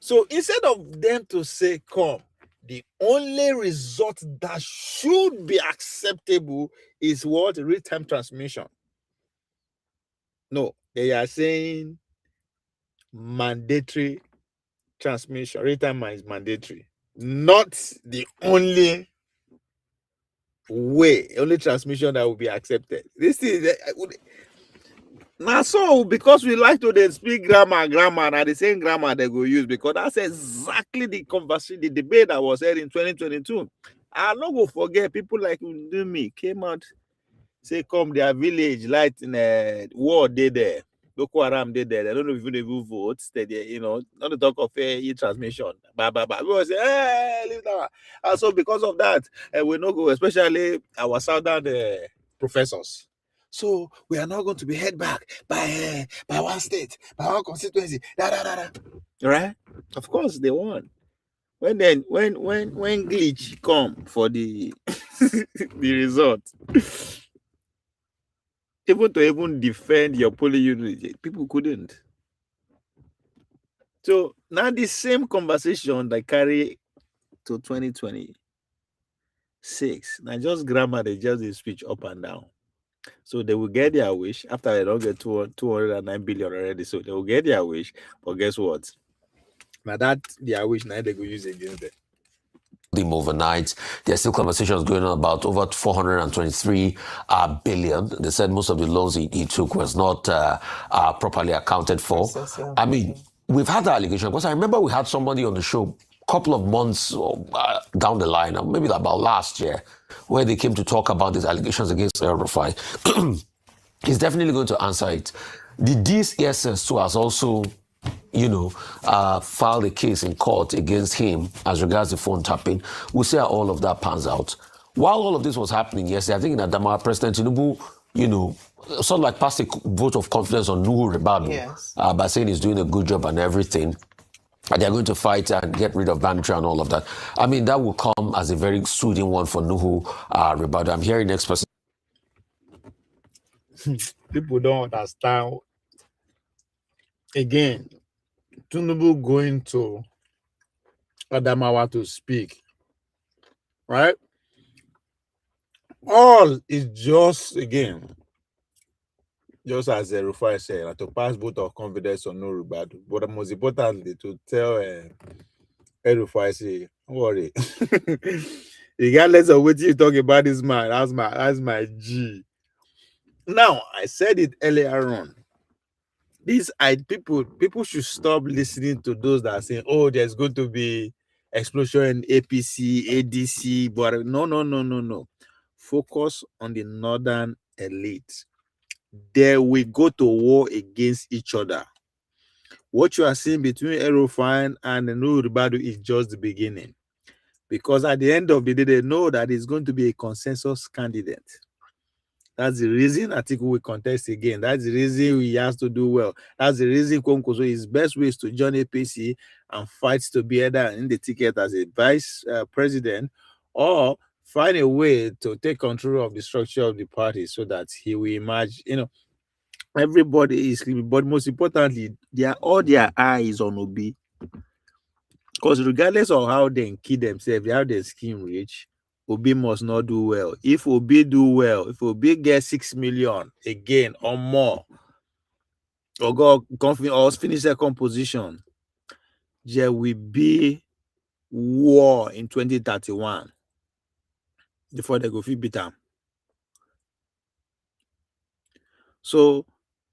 So instead of them to say, come, the only result that should be acceptable is what? Real-time transmission. No, they are saying mandatory transmission. Real-time is mandatory. Not the only way, only transmission that will be accepted. This is now, so because we like to speak grammar, and the same grammar they go use, because that's exactly the conversation, the debate that was held in 2022. I'll not go forget people like me came out, say, come their village, light in a war day there. Boko Haram did there. I don't know if they will vote. They, you know, not to talk of e-transmission. We will say, hey, leave that. Also, because of that, we no go, especially our southern professors. So we are not going to be held back by one state, by one constituency. Right? Of course, they won. When glitch come for the the result, even defend your polling unit, people couldn't. So now the same conversation that carry to 2026. Now just grammar, they just speech up and down. So they will get their wish after they don't get 209 billion already. So they will get their wish, but guess what? Now that their wish, now they go use against them. Overnight, there are still conversations going on about over 423 billion. They said most of the loans he took was not properly accounted for. I mean, we've had the allegation, because I remember we had somebody on the show a couple of months down the line, maybe about last year, where they came to talk about these allegations against El-Rufai. He's definitely going to answer it. The DSS too has also, filed a case in court against him as regards the phone tapping. We'll see how all of that pans out. While all of this was happening yesterday, I think in Adamawa, President Tinubu, sort of like passed a vote of confidence on Nuhu Ribadu, yes, by saying he's doing a good job and everything. And they're going to fight and get rid of banditry and all of that. I mean, that will come as a very soothing one for Nuhu Ribadu. I'm hearing next person. People don't understand. Again, Tinubu going to Adamawa to speak, right? All is just, again, just as Rufai said, to pass vote of confidence on Nuhu Ribadu. But most importantly, to tell Rufai, say, don't worry. Regardless of what you talk about this man, that's my G. Now, I said it earlier on. People should stop listening to those that are saying, oh, there's going to be explosion in APC, ADC, but no. Focus on the northern elite. They will go to war against each other. What you are seeing between El-Rufai and Nuhu Ribadu is just the beginning. Because at the end of the day, they know that it's going to be a consensus candidate. That's the reason Atiku will contest again. That's the reason he has to do well. That's the reason Konkoso, his best way is to join APC and fight to be either in the ticket as a vice president, or find a way to take control of the structure of the party so that he will emerge. Everybody is, but most importantly, all their eyes on Obi. Because regardless of how they kill themselves, how their scheme reach, Obi must not do well. If Obi do well, if Obi gets 6 million again or more, or go or finish second position, there will be war in 2031 before they go beat them. So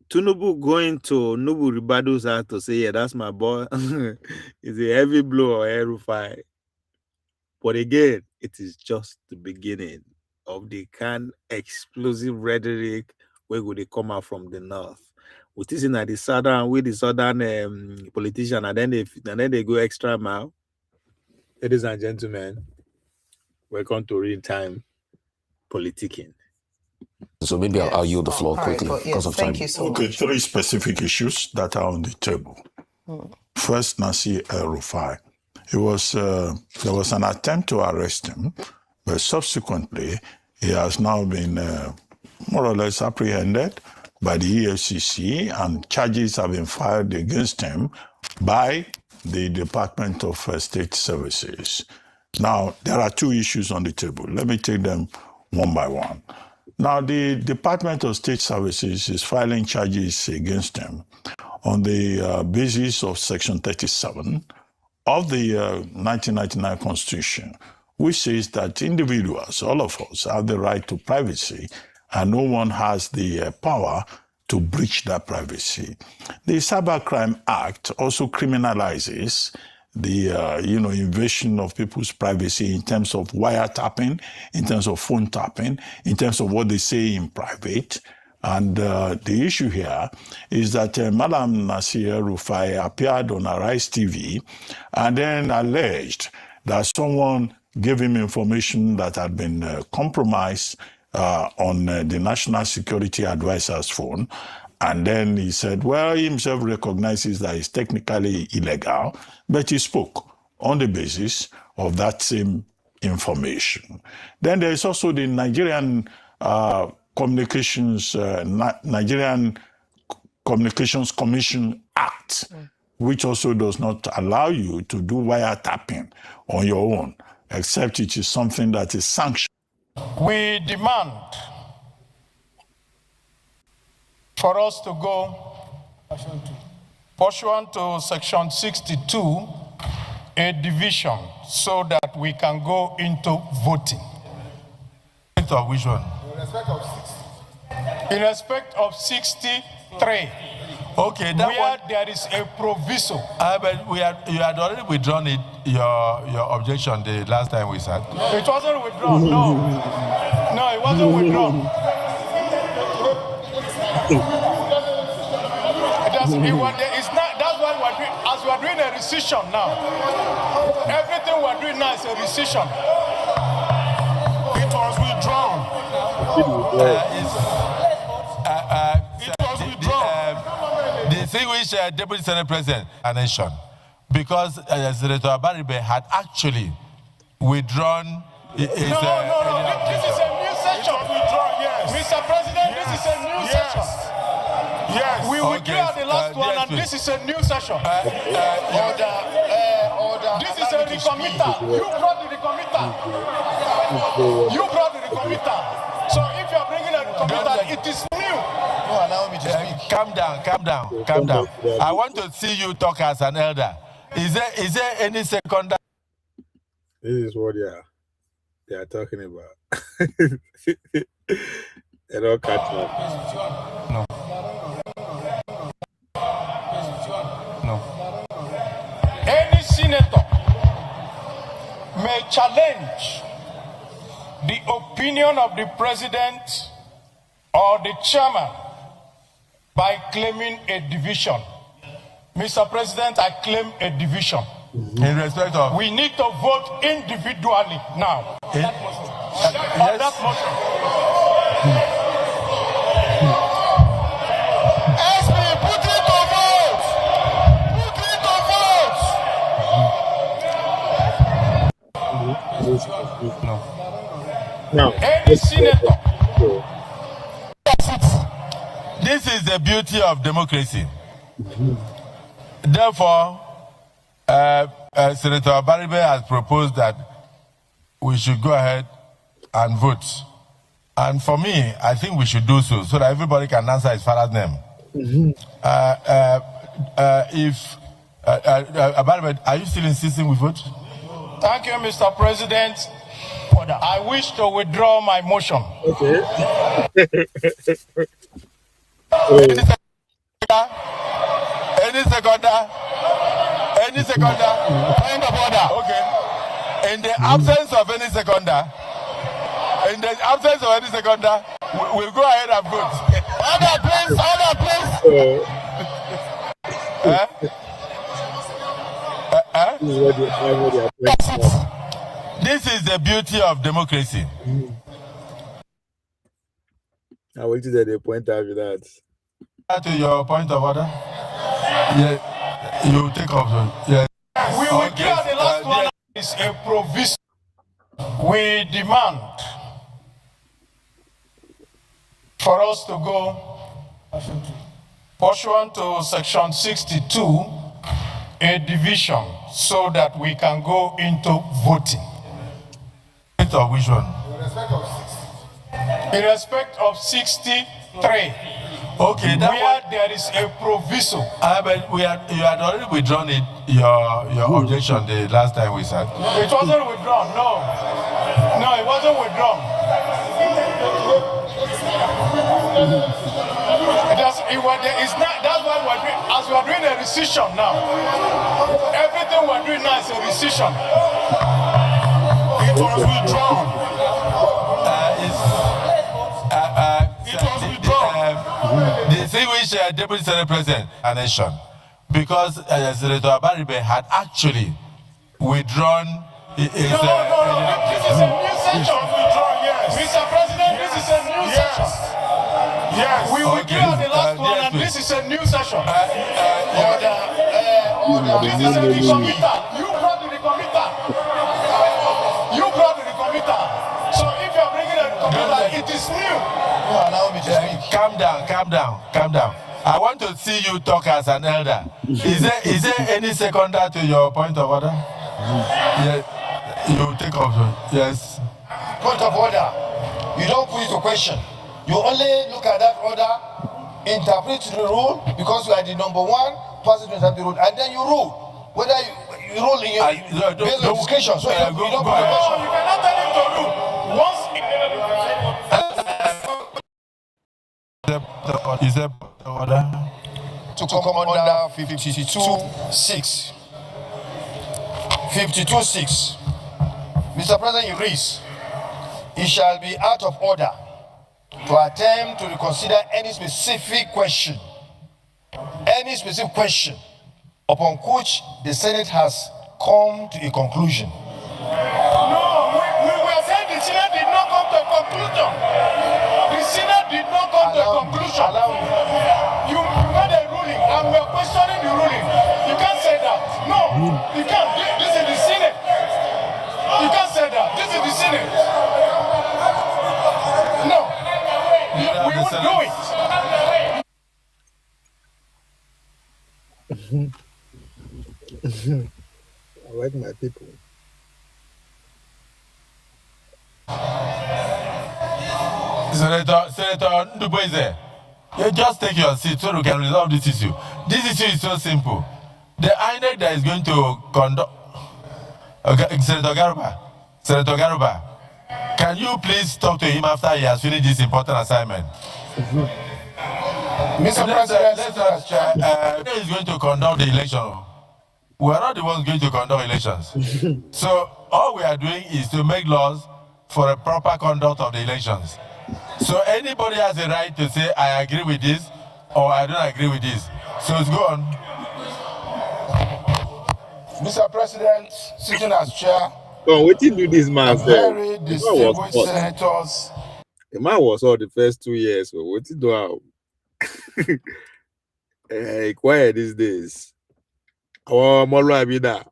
Tinubu going to Nuhu Ribadu's house to say, yeah, that's my boy, is a heavy blow on El-Rufai. But again, it is just the beginning of the kind of explosive rhetoric where would they come out from the north. With this in the southern, with the southern politician, and then they go extra mile. Ladies and gentlemen, welcome to Real Time Politicking. So maybe I'll yield the floor quickly because of time. Thank you so much. 3 specific issues that are on the table. First, Nasir El-Rufai. There was an attempt to arrest him, but subsequently he has now been more or less apprehended by the EFCC, and charges have been filed against him by the Department of State Services. Now, there are two issues on the table. Let me take them one by one. Now, the Department of State Services is filing charges against them on the basis of Section 37 of the 1999 Constitution, which says that individuals, all of us, have the right to privacy, and no one has the power to breach that privacy. The Cybercrime Act also criminalizes the invasion of people's privacy in terms of wiretapping, in terms of phone tapping, in terms of what they say in private. And the issue here is that Madam Nasir Rufai appeared on Arise TV and then alleged that someone gave him information that had been compromised on the National Security Advisor's phone. And then he said, well, he himself recognizes that it's technically illegal, but he spoke on the basis of that same information. Then there is also the Nigerian Nigerian Communications Commission Act, which also does not allow you to do wiretapping on your own, except it is something that is sanctioned. We demand for us to go pursuant to Section 62, a division, so that we can go into voting. Of which one? In respect of 63. Okay, that where one, there is a proviso. But you had already withdrawn it, your objection the last time we sat. It wasn't withdrawn, no. No, it wasn't withdrawn. It's not, that's why we're doing, as we're doing a rescission now. Everything we're doing now is a rescission. It was withdrawn. It was withdrawn. The thing which Deputy Senate President a nation, because Senator Abaribe had actually withdrawn his this is a new session. Yes. Mr. President, this is a new session. Yes. We withdrew the last one, and this is a new session. Order. This is a recommitter. You brought the recommitter. You brought the recommitter. So if you are bringing a recommitter, it is new. No, allow me to speak. Calm down. I want to see you talk as an elder. Is there any second? This is what they are talking about. They don't catch up. No. Any senator may challenge the opinion of the president or the chairman by claiming a division. Mr. President, I claim a division. In respect of? We need to vote individually now. On that motion. SP, put it to vote! Put it to vote! No. Any senator. This is the beauty of democracy. Therefore, Senator Abaribe has proposed that we should go ahead and vote. And for me, I think we should do so that everybody can answer his father's name. Abaribe, are you still insisting we vote? Thank you, Mr. President. I wish to withdraw my motion. Okay. Any seconder? Point of order. Okay. In the absence of any seconder, we'll go ahead and vote. Order, please. This is the beauty of democracy. I will do the point after that. To your point of order? Yeah. You take off. Yeah. We will clear the last one. Is a provision. We demand for us to go pursuant to Section 62, a division so that we can go into voting. Of which one? In respect of 63. Okay, that where there is a proviso. But you had already withdrawn it, your objection the last time we sat. It wasn't withdrawn, no. No, it wasn't withdrawn. That's why we're doing, as we are doing a rescission now. Everything we're doing now is a rescission. It was withdrawn. It was withdrawn. The thing which Deputy Senate President a nation, because Senator Abaribe had actually withdrawn his. This is a new section. Yes. Mr. President, this is a new section. Yes. We withdrew the last one, and this is a new session. Order. This is a new committer. You brought the committer. You brought the committer. So if you are bringing a committer, it is new. Allow me to speak. Calm down. I want to see you talk as an elder. Is there any seconder to your point of order? Yes. You take off. Yes. Point of order. You don't put it to question. You only look at that order, interpret the rule, because you are the number one person to interpret the rule, and then you rule. Whether you rule in your based on discretion. So you don't put the question. You cannot tell him to rule. Once Is there order? To come under 52.6. 52.6. Mr. President, you read, it shall be out of order to attempt to reconsider any specific question upon which the Senate has come to a conclusion. No, we were saying the Senate did not come to a conclusion. The Senate did not come to a conclusion. You made a ruling and we are questioning the ruling. You can't say that. No, you can't. This is the Senate. You can't say that. This is the Senate. No, we won't do it. I like my people. Senator Ndubueze, you just take your seat so we can resolve this issue. This issue is so simple. The INEC that is going to conduct... Okay, Senator Garuba, can you please talk to him after he has finished this important assignment? Mr. President, he is going to conduct the election. We are not the ones going to conduct elections. So all we are doing is to make laws for a proper conduct of the elections. So anybody has a right to say, I agree with this, or I don't agree with this. So let's go on. Mr. President, sitting as chair, what did you do this man? Very distinguished senators. The man was all the first 2 years. So what did you do? Quiet these days. Oh, Molo Abida.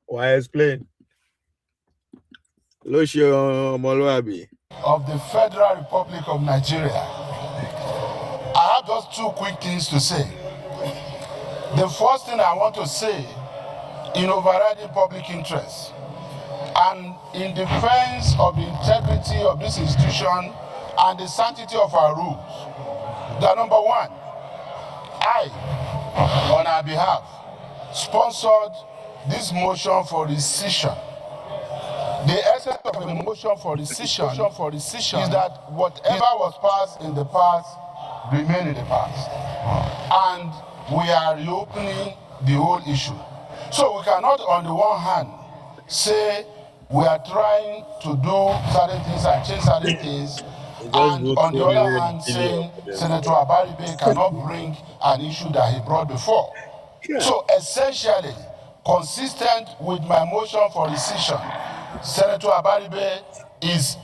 Why explain? Lucio Molo Abi. Of the Federal Republic of Nigeria. I have just two quick things to say. The first thing I want to say, in overriding public interest and in defense of the integrity of this institution and the sanctity of our rules, that number one, I, on our behalf, sponsored this motion for rescission. The essence of the motion for rescission is that whatever was passed in the past remain in the past. And we are reopening the whole issue. So we cannot, on the one hand, say we are trying to do certain things and change certain things, and on the other hand, saying Senator Abaribe cannot bring an issue that he brought before. So essentially, consistent with my motion for rescission, Senator Abaribe is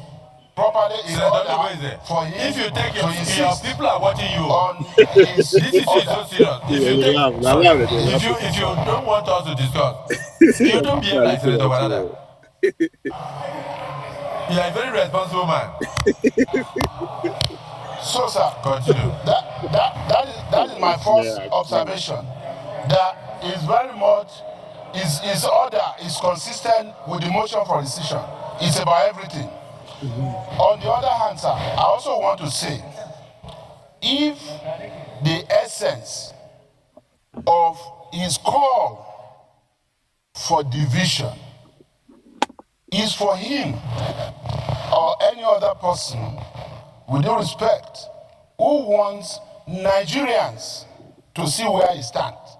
properly in order for him. If you take your people are watching you. This is so serious. If you don't want us to discuss, you don't behave like Senator Banana. You are a very responsible man. So, sir, continue. That is my first observation. that is very much, his order is consistent with the motion for decision. It's about everything. On the other hand, sir, I also want to say, if the essence of his call for division is for him or any other person, with due respect, who wants Nigerians to see where he stands,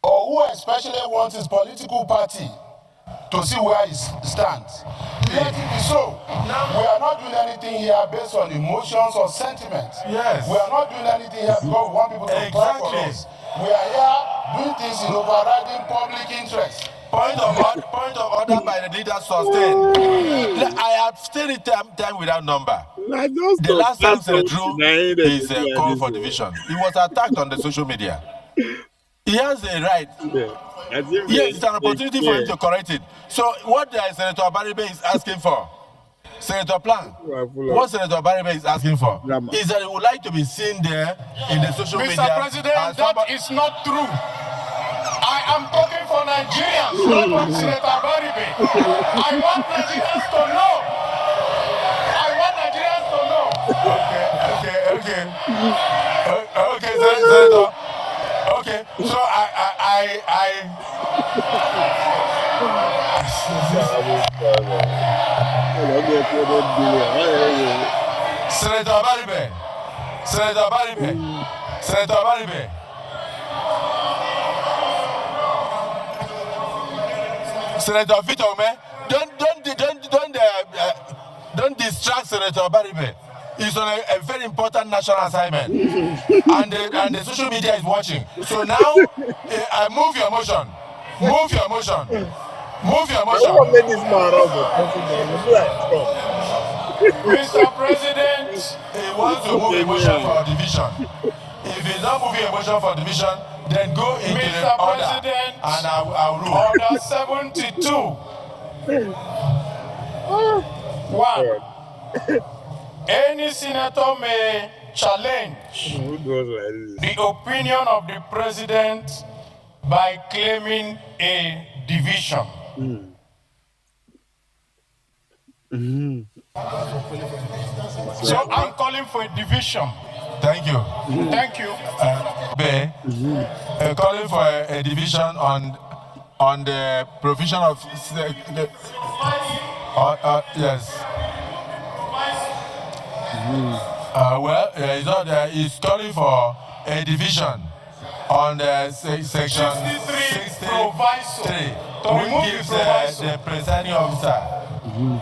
or who especially wants his political party to see where he stands, let it be so. We are not doing anything here based on emotions or sentiments. Yes. We are not doing anything here because we want people to clap for us. We are here doing things in overriding public interest. Point of order by the leader sustained. I have stayed in time without number. The last time he drew his call for division, he was attacked on the social media. He has a right. Yes, it's an opportunity for him to correct it. So what Senator Baribe is asking for, Senator Plan, what Senator Baribe is asking for is that he would like to be seen there in the social media. Mr. President, that is not true. I am talking for Nigerians, not for Senator Baribe. I want Nigerians to know. I want Nigerians to know. Okay, Senator. Okay, so Senator Baribe. Senator Vitome, don't distract Senator Baribe. He's on a very important national assignment, and the social media is watching. So now, I move your motion. Mr. President, he wants to move a motion for division. If he's not moving a motion for division, then go into the order, President, and I'll rule. Order 72. 1. Any senator may challenge the opinion of the president by claiming a division. So I'm calling for a division. Thank you. Thank you. Calling for a division on the provision of yes. He's calling for a division on the section 63, which gives the presiding officer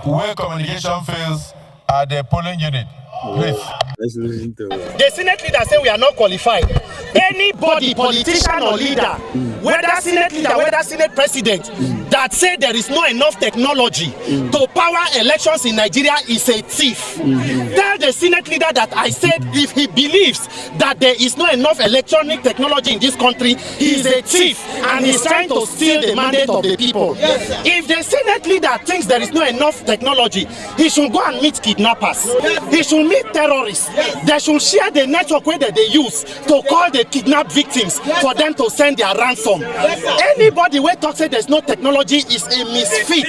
where communication fails at the polling unit. Please. Let's listen to it. The Senate leader say we are not qualified. Anybody, politician or leader, whether Senate leader, whether Senate president, that say there is not enough technology to power elections in Nigeria is a thief. Tell the Senate leader that I said if he believes that there is not enough electronic technology in this country, he is a thief and he's trying to steal the mandate of the people. If the Senate leader thinks there is not enough technology, he should go and meet kidnappers. He should meet terrorists. They should share the network where they use to call the kidnapped victims for them to send their ransom. Anybody who talks say there's no technology is a misfit.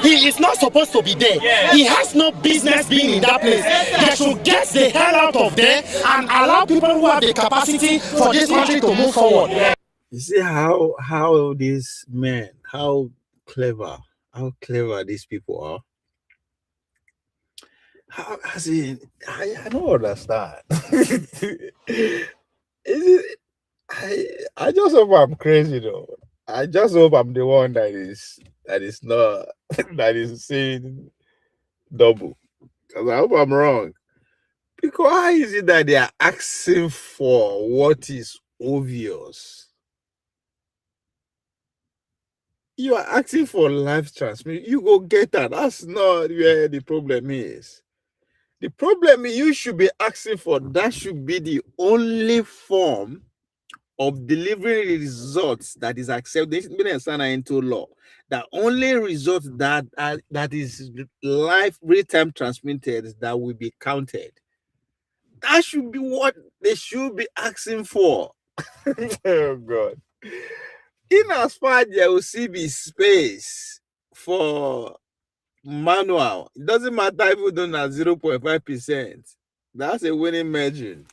He is not supposed to be there. He has no business being in that place. They should get the hell out of there and allow people who have the capacity for this country to move forward. You see how these men, how clever these people are. I don't understand. I just hope I'm crazy though. I just hope I'm the one that is not that is saying double. Because I hope I'm wrong. Because how is it that they are asking for what is obvious? You are asking for live transmission. You go get that. That's not where the problem is. The problem is you should be asking for that should be the only form of delivering results that is accepted into law. The only result that is live real-time transmitted that will be counted. That should be what they should be asking for. Oh God. in as far there will still be space for manual, it doesn't matter if we don't have 0.5%. That's a winning margin.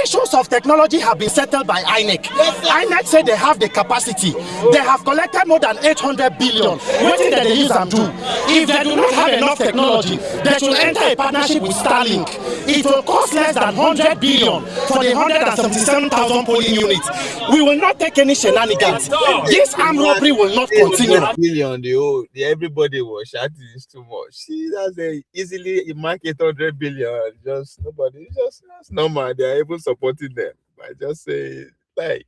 Issues of technology have been settled by INEC. INEC said they have the capacity. They have collected more than 800 billion. What did they use and do? If they do not have enough technology, they should enter a partnership with Starlink. It will cost less than 100 billion for the 177,000 polling units. We will not take any shenanigans. This armed robbery will not continue. Billion, everybody was shouting it's too much. See, that's easily you market 100 billion. Just nobody, just that's normal. They are even supporting them. I just say, like,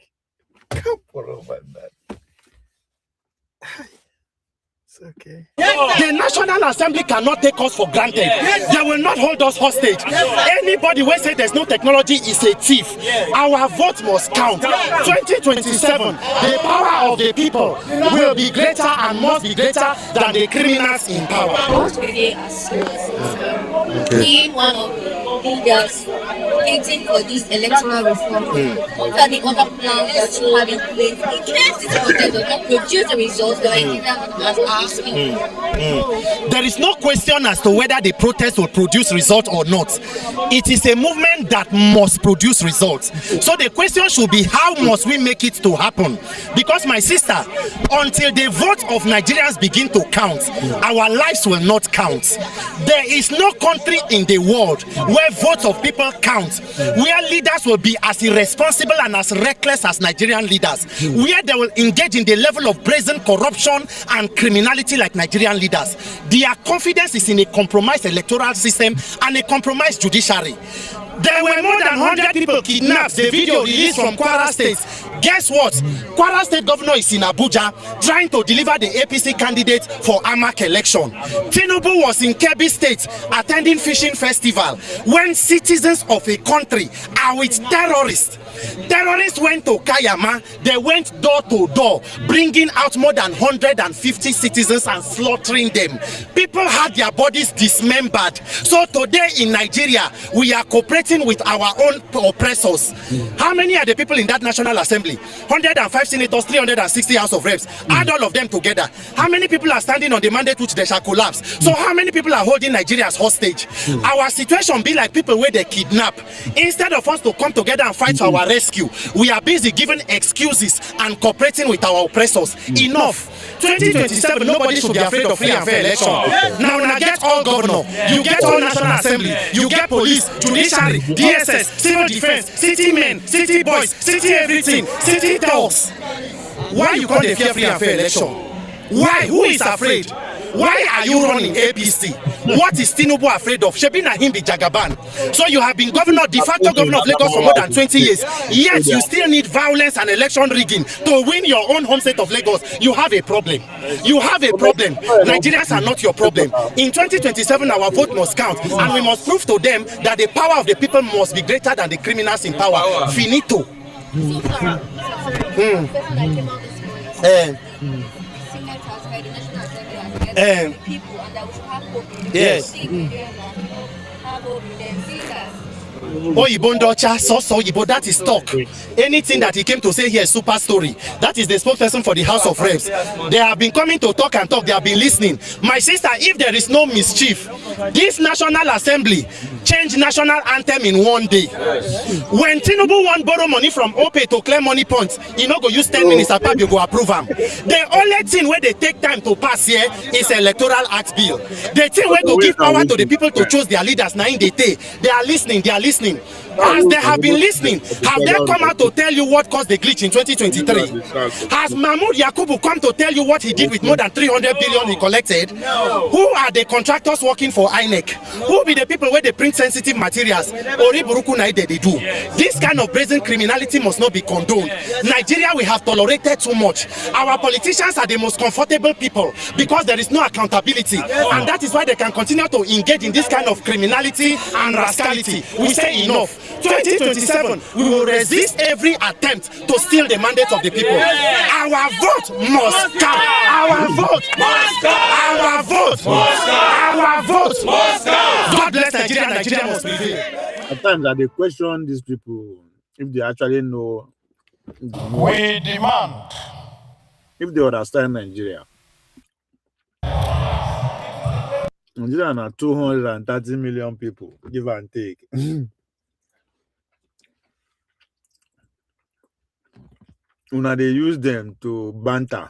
come over that. It's okay. The National Assembly cannot take us for granted. They will not hold us hostage. Anybody who says there's no technology is a thief. Our vote must count. 2027, the power of the people will be greater and must be greater than the criminals in power. Being one of the leaders fighting for this electoral reform, what are the other plans that you have in place in case this protest does not produce the results that Nigerians are asking? There is no question as to whether the protest will produce results or not. It is a movement that must produce results. So the question should be, how must we make it to happen? Because my sister, until the vote of Nigerians begin to count, our lives will not count. There is no country in the world where votes of people count, where leaders will be as irresponsible and as reckless as Nigerian leaders, where they will engage in the level of brazen corruption and criminality like Nigerian leaders. Their confidence is in a compromised electoral system and a compromised judiciary. There were more than 100 people kidnapped. The video released from Kwara State. Guess what? Kwara State governor is in Abuja trying to deliver the APC candidate for Amak election. Tinubu was in Kebbi State attending fishing festival when citizens of a country are with terrorists. Terrorists went to Kayama. They went door to door, bringing out more than 150 citizens and slaughtering them. People had their bodies dismembered. So today in Nigeria, we are cooperating with our own oppressors. How many are the people in that National Assembly? 105 senators, 360 House of Reps. Add all of them together. How many people are standing on the mandate which they shall collapse? So how many people are holding Nigeria as hostage? Our situation be like people where they kidnap. Instead of us to come together and fight for our rescue, we are busy giving excuses and cooperating with our oppressors. Enough. 2027, nobody should be afraid of free and fair election. Now get all governor, you get all National Assembly, you get police, judiciary, DSS, civil defense, city men, city boys, city everything, city dogs. Why you call the fear free and fair election? Why? Who is afraid? Why are you running APC? What is Tinubu afraid of? Shebi na him be Jagaban. So you have been governor, de facto governor of Lagos for more than 20 years. Yet you still need violence and election rigging to win your own home state of Lagos. You have a problem. You have a problem. Nigerians are not your problem. In 2027, our vote must count. And we must prove to them that the power of the people must be greater than the criminals in power. Finito. Yes. Oyibo Ndocha, so Oyibo, that is talk. Anything that he came to say here is super story. That is the spokesperson for the House of Reps. They have been coming to talk and talk. They have been listening. My sister, if there is no mischief, this National Assembly change national anthem in one day. When Tinubu want borrow money from OPE to clear money points, he no go use 10 minutes and you go approve them. The only thing where they take time to pass here is electoral act bill. The thing where go give power to the people to choose their leaders. Now in the day, they are listening. They are listening. As they have been listening, have they come out to tell you what caused the glitch in 2023? Has Mahmoud Yakubu come to tell you what he did with more than 300 billion he collected? Who are the contractors working for INEC? Who be the people where they print sensitive materials? They do. This kind of brazen criminality must not be condoned. Nigeria, we have tolerated too much. Our politicians are the most comfortable people because there is no accountability, and that is why they can continue to engage in this kind of criminality and rascality. We say enough. 2027, we will resist every attempt to steal the mandate of the people. Our vote must count. Our vote must count. Our vote must count. Our vote must count. God bless Nigeria. Nigeria must prevail. At times, I they question these people if they actually know We demand. If they understand Nigeria are 230 million people, give and take. Una they use them to banter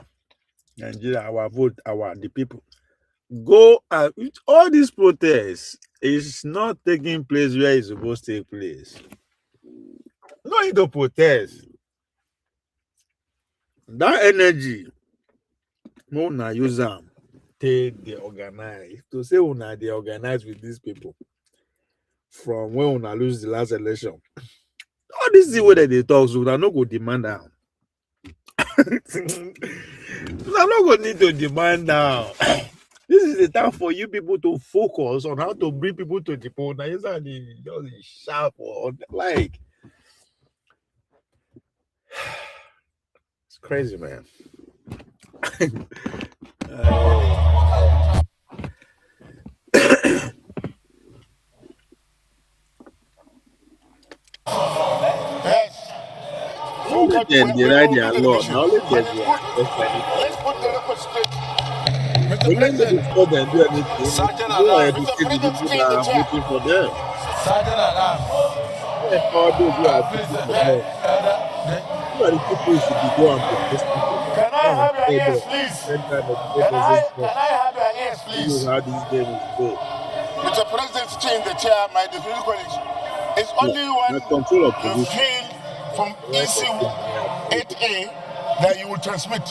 Nigeria, our vote, the people. Go all these protests is not taking place where it's supposed to take place. No need to protest. That energy, una use them. Take the organize. To say una they organize with these people from when una lose the last election. All this is the way that they talk, so they no go demand now. They no go need to demand now. This is the time for you people to focus on how to bring people to the poll. Now, just sharp or like it's crazy, man. Only them deny their law. Now let them do Let's put the record straight. Mr. President, before they do anything, go ahead and see the people that are voting for them. Sergeant Alarm. All those who are voting for them. Who are the people who should be going to protest people? Can I have your ears, please? Can I have your ears, please? You know how this game is played. Mr. President, change the chair, my deputy colleague. It's only when control of you feel from EC 8A that you will transmit.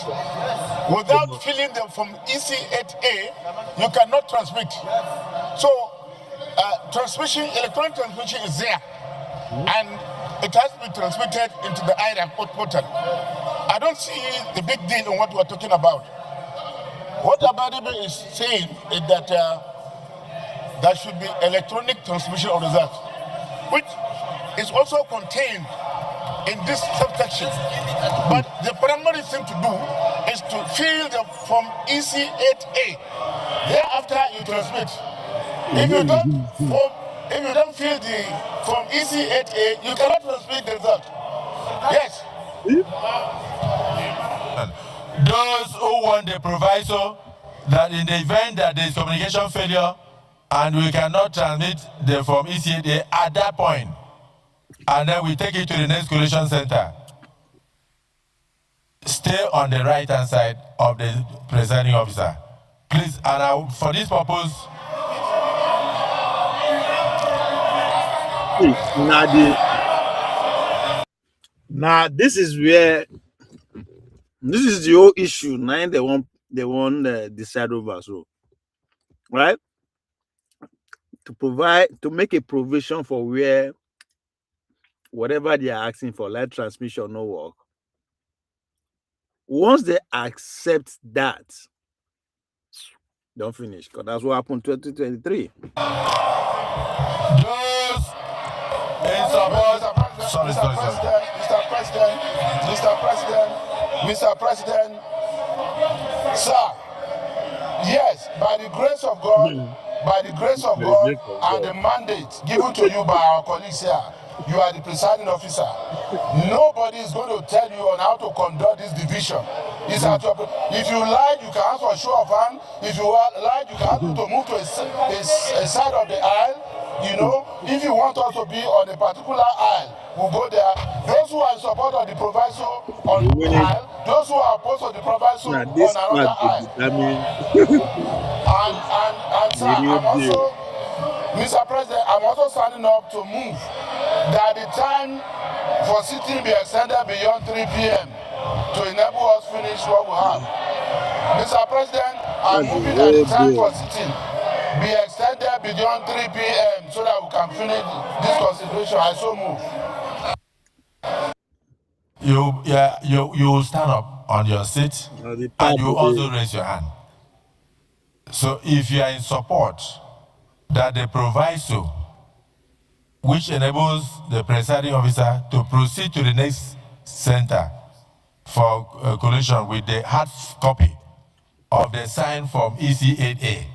Without filling them from EC 8A, you cannot transmit. So, transmission, electronic transmission is there, and it has been transmitted into the IRAP portal. I don't see the big deal on what we're talking about. What Abadibe is saying is that there should be electronic transmission of results, which is also contained in this subsection. But the primary thing to do is to fill the form EC8A. Thereafter, you transmit. If you don't fill the form EC8A, you cannot transmit the result. Yes. Those who want the proviso that in the event that there is communication failure and we cannot transmit the form EC8A at that point, and then we take it to the next collation center, stay on the right-hand side of the presiding officer. Please, and for this purpose, now this is where this is the whole issue. Now they want decide over, so right to make a provision for where whatever they are asking for, like transmission, no work. Once they accept that, don't finish, because that's what happened in 2023. Mr. President, sir, yes, by the grace of God, and the mandate given to you by our colleagues here, you are the presiding officer. Nobody is going to tell you on how to conduct this division. If you like, you can ask for a show of hand. If you like, you can ask to move to a side of the aisle. You know, if you want us to be on a particular aisle, we'll go there. Those who are in support of the proviso on the aisle, those who are opposed to the proviso on another aisle. And sir, I'm also, Mr. President, I'm also standing up to move that the time for sitting be extended beyond 3 p.m. to enable us finish what we have. Mr. President, I'm moving that the time for sitting be extended beyond 3 p.m. so that we can finish this consideration. I so move. You stand up on your seat and you also raise your hand. So if you are in support that the proviso, which enables the presiding officer to proceed to the next center for collation with the hard copy of the signed form EC8A,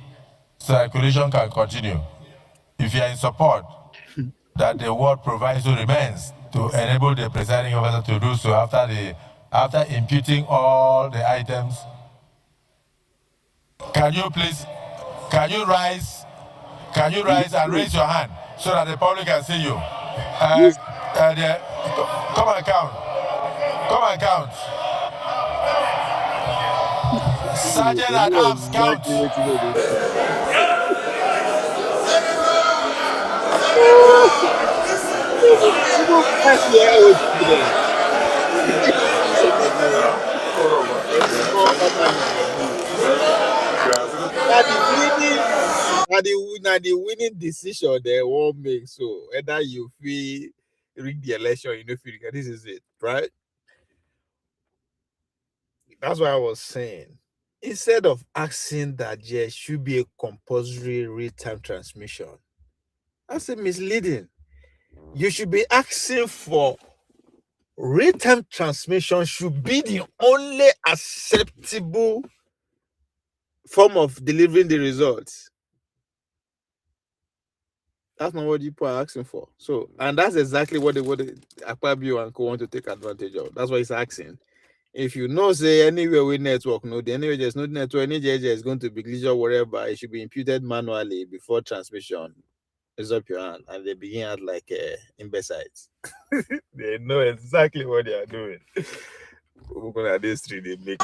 so that collation can continue. If you are in support that the word proviso remains, to enable the presiding officer to do so after imputing all the items. Can you rise and raise your hand so that the public can see you? Come and count. Sergeant at arms, count. Now the winning decision they won't make. So whether you feel rig the election, you know, this is it, right? That's what I was saying. Instead of asking that there should be a compulsory real-time transmission, that's a misleading. You should be asking for real-time transmission should be the only acceptable form of delivering the results. That's not what people are asking for. So, and that's exactly what Akpabio and Co want to take advantage of. That's what he's asking. If you know, say anywhere with network, anywhere there's no network, any JJ is going to be glitch or whatever, it should be imputed manually before transmission. Raise up your hand, and they begin at like imbeciles. They know exactly what they are doing. We're going at this street, they make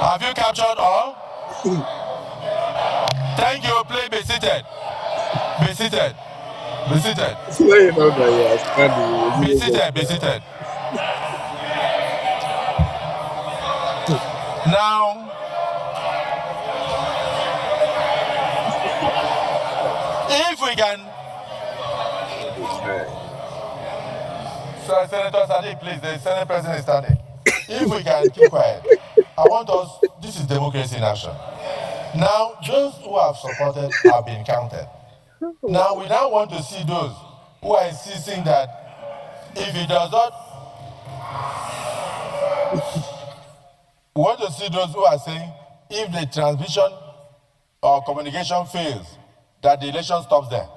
Have you captured all? Thank you. Please be seated. Be seated. Be seated. Be seated. Be seated. Now, if we can. So, Senator Sadiq, please, the Senate President is standing. If we can keep quiet, I want us, this is democracy in action. Now, those who have supported have been counted. Now, we now want to see those who are insisting that if it does not, we want to see those who are saying if the transmission or communication fails, that the election stops there.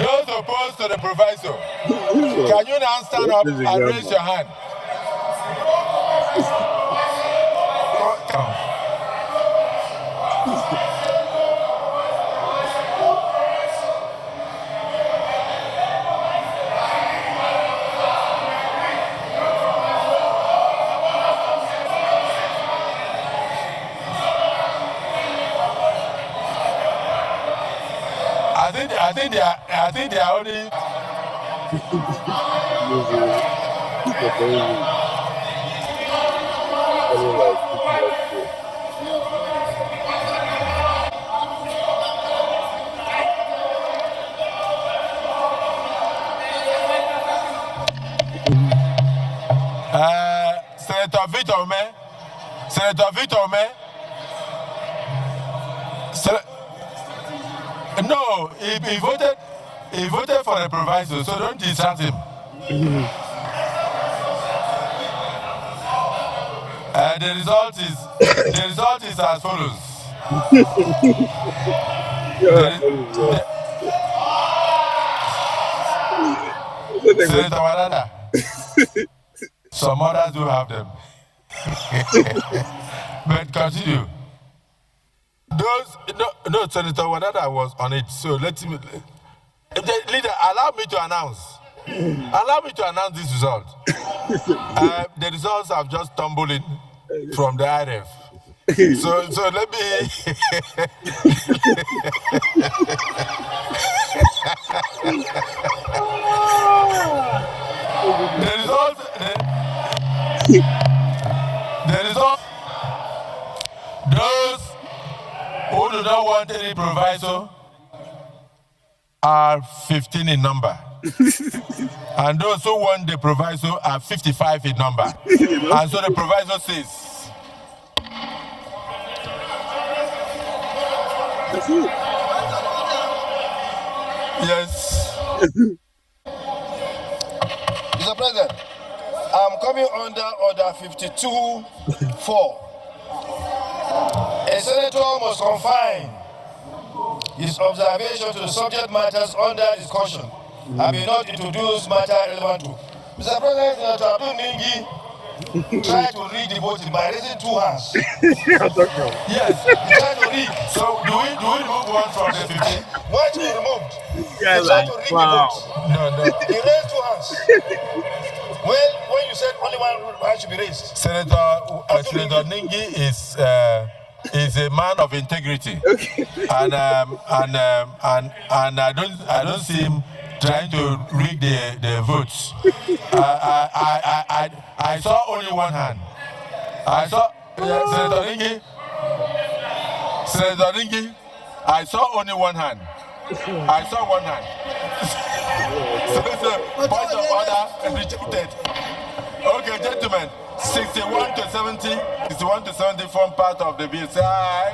Those opposed to the proviso, can you now stand up and raise your hand? I think they are only. Senator Victor May. No, he voted for the proviso, so don't distract him. The result is as follows. Senator Wadada. Some others do have them. But continue. No, Senator Wadada was on it, so let him. Leader, allow me to announce. Allow me to announce this result. The results have just tumbled in from the IRF. So let me. The result. Those who do not want any proviso are 15 in number. And those who want the proviso are 55 in number. And so the proviso says, yes. Mr. President, I'm coming under order 52-4. A senator must confine his observation to the subject matters under discussion and may not introduce matter relevant to. Mr. President, Senator Abdul Ningi tried to read the voting by raising two hands. Yes. He tried to read. So do we remove one from the 15? Why to be removed? He tried to read the vote. No. He raised two hands. When you said only one hand should be raised. Senator Ningi is a man of integrity, and I don't see him trying to rig the votes. I saw only one hand. I saw Senator Ningi. I saw only one hand. I saw one hand. So it's a point of order rejected. Okay, gentlemen, 61 to 70 form part of the bill. Say aye.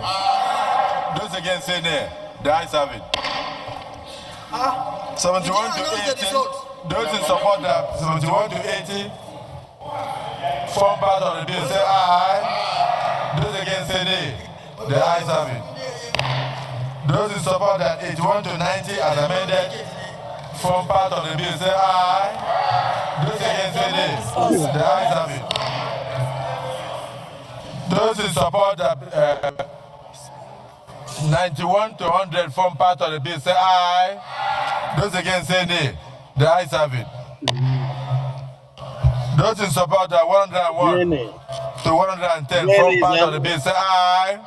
Those against say nay. The ayes have it. 71 to 80. Those in support that 71 to 80 form part of the bill. Say aye. Those against say nay. The ayes have it. Those in support that 81 to 90 as amended form part of the bill. Say aye. Those against say nay. The ayes have it. Those in support that 91 to 100 form part of the bill. Say aye. Those against say nay. The ayes have it. Those in support that 101 to 110 form part of the bill. Say aye.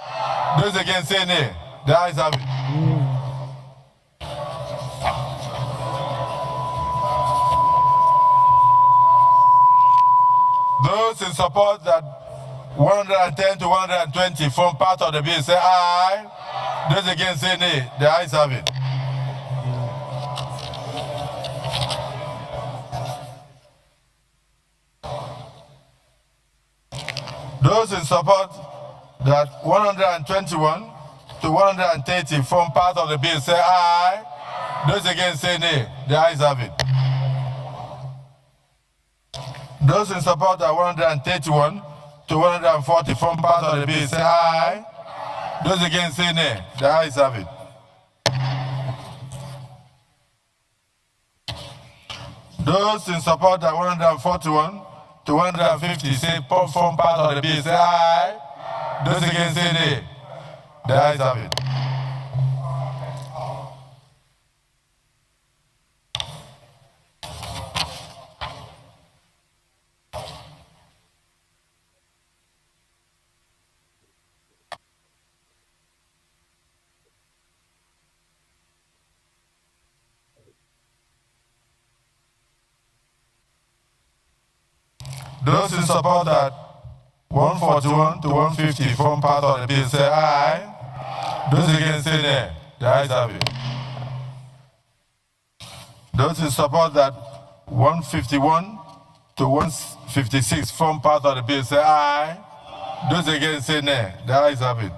Those against say nay. The ayes have it. Those in support that 110 to 120 form part of the bill. Say aye. Those against say nay. The ayes have it. Those in support that 121 to 130 form part of the bill. Say aye. Those against say nay. The ayes have it. Those in support that 131 to 140 form part of the bill. Say aye. Those against say nay. The ayes have it. Those in support that 141 to 150 say form part of the bill. Say aye. Those against say nay. The ayes have it. Those in support that 141 to 150 form part of the bill. Say aye. Those against say nay. The ayes have it. Those in support that 151 to 156 form part of the bill. Say aye. Those against say nay. The ayes have it.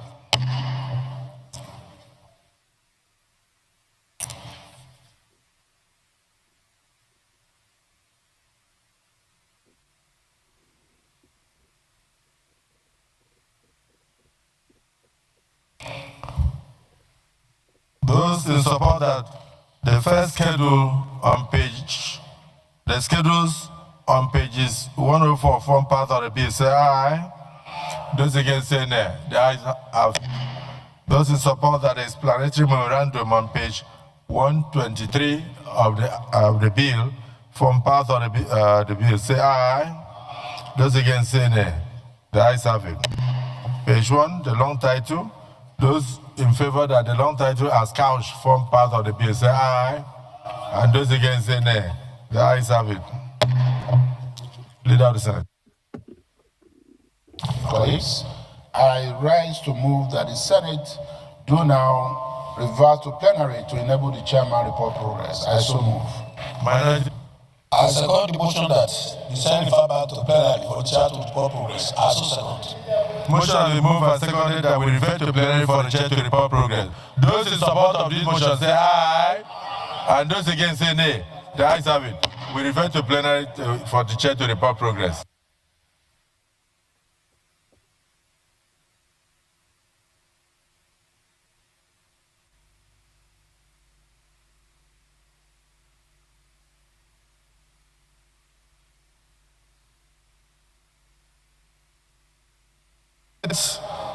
Those in support that the first schedule on the schedules on pages 104 form part of the bill. Say aye. Those against say nay. The ayes have. Those in support that the explanatory memorandum on page 123 of the bill form part of the bill. Say aye. Those against say nay. The ayes have it. Page 1, the long title. Those in favor that the long title as couched form part of the bill say aye. And those against say nay. The ayes have it. Leader of the Senate. Colleagues, I rise to move that the Senate do now revert to plenary to enable the chairman report progress. I so move. Minority. I second the motion that the Senate refer back to plenary for the chair to report progress. I so second. Motion has been moved and seconded that we refer to plenary for the chair to report progress. Those in support of this motion say aye, and those against say nay. The ayes have it. We refer to plenary for the chair to report progress.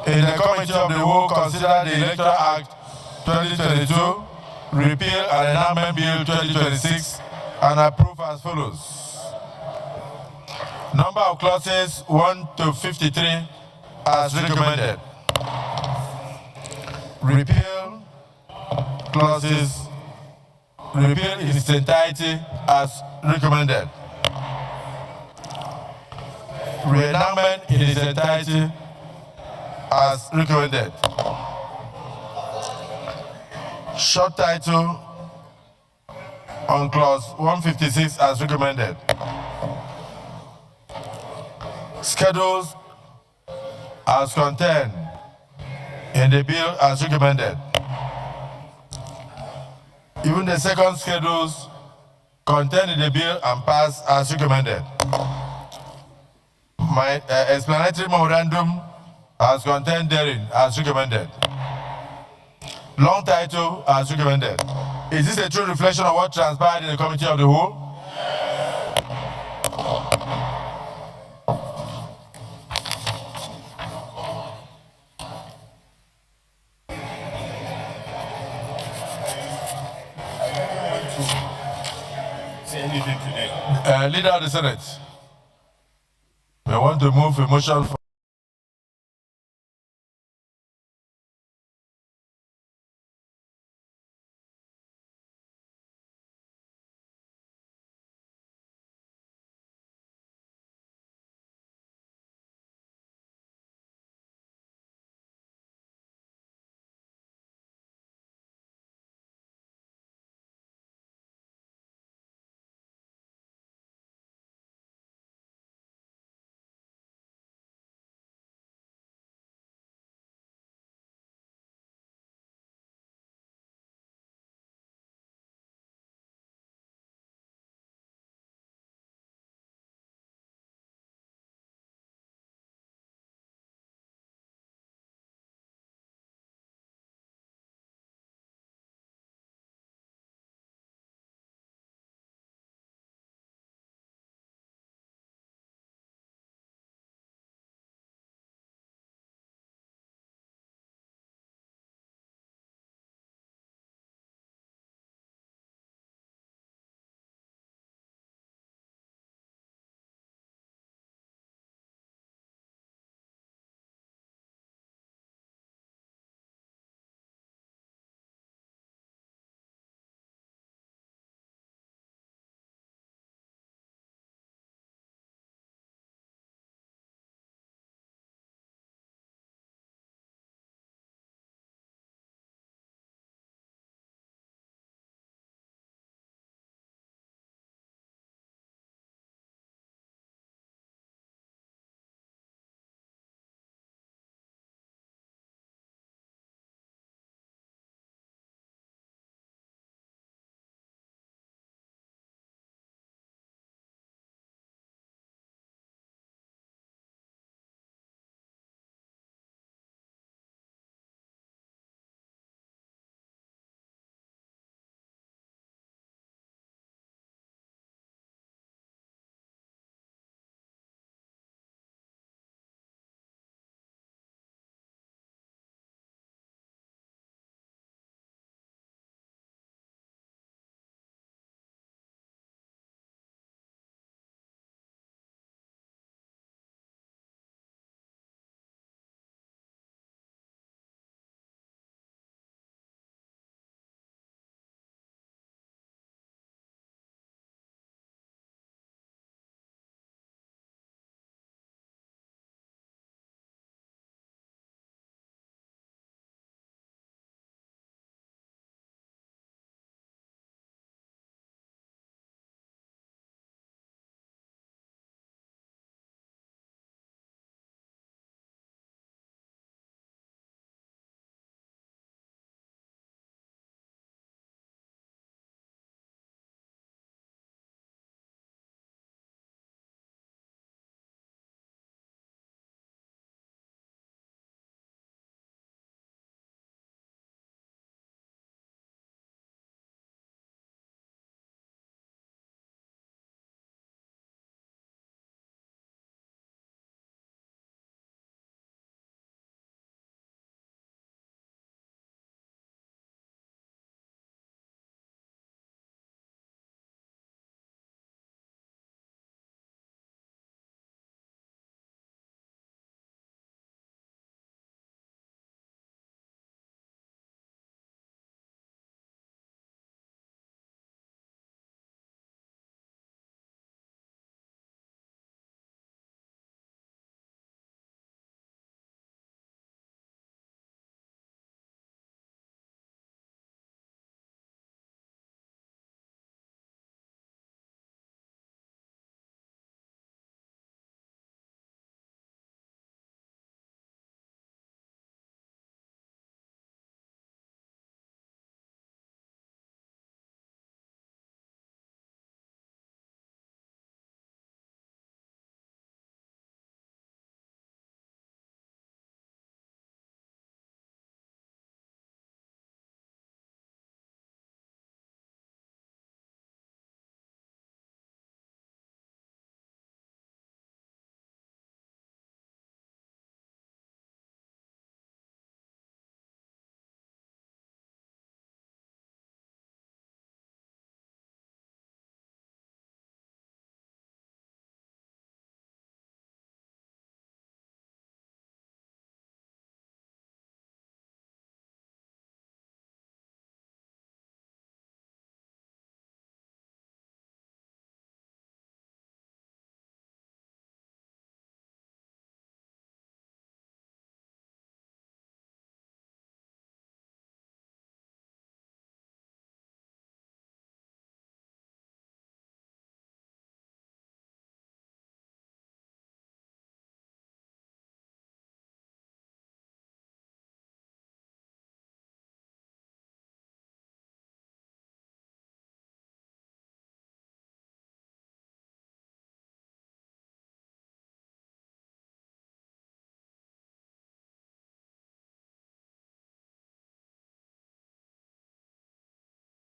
In the Committee of the Whole consider the Electoral Act 2022, Repeal and Enactment Bill 2026, and approve as follows. Number of clauses 1 to 53 as recommended. Repeal clauses, repeal in its entirety as recommended. Reenactment in its entirety as recommended. Short title on clause 156 as recommended. Schedules as contained in the bill as recommended. Even the second schedules contained in the bill and passed as recommended. My explanatory memorandum as contained therein as recommended. Long title as recommended. Is this a true reflection of what transpired in the Committee of the Whole? Leader of the Senate, we want to move a motion for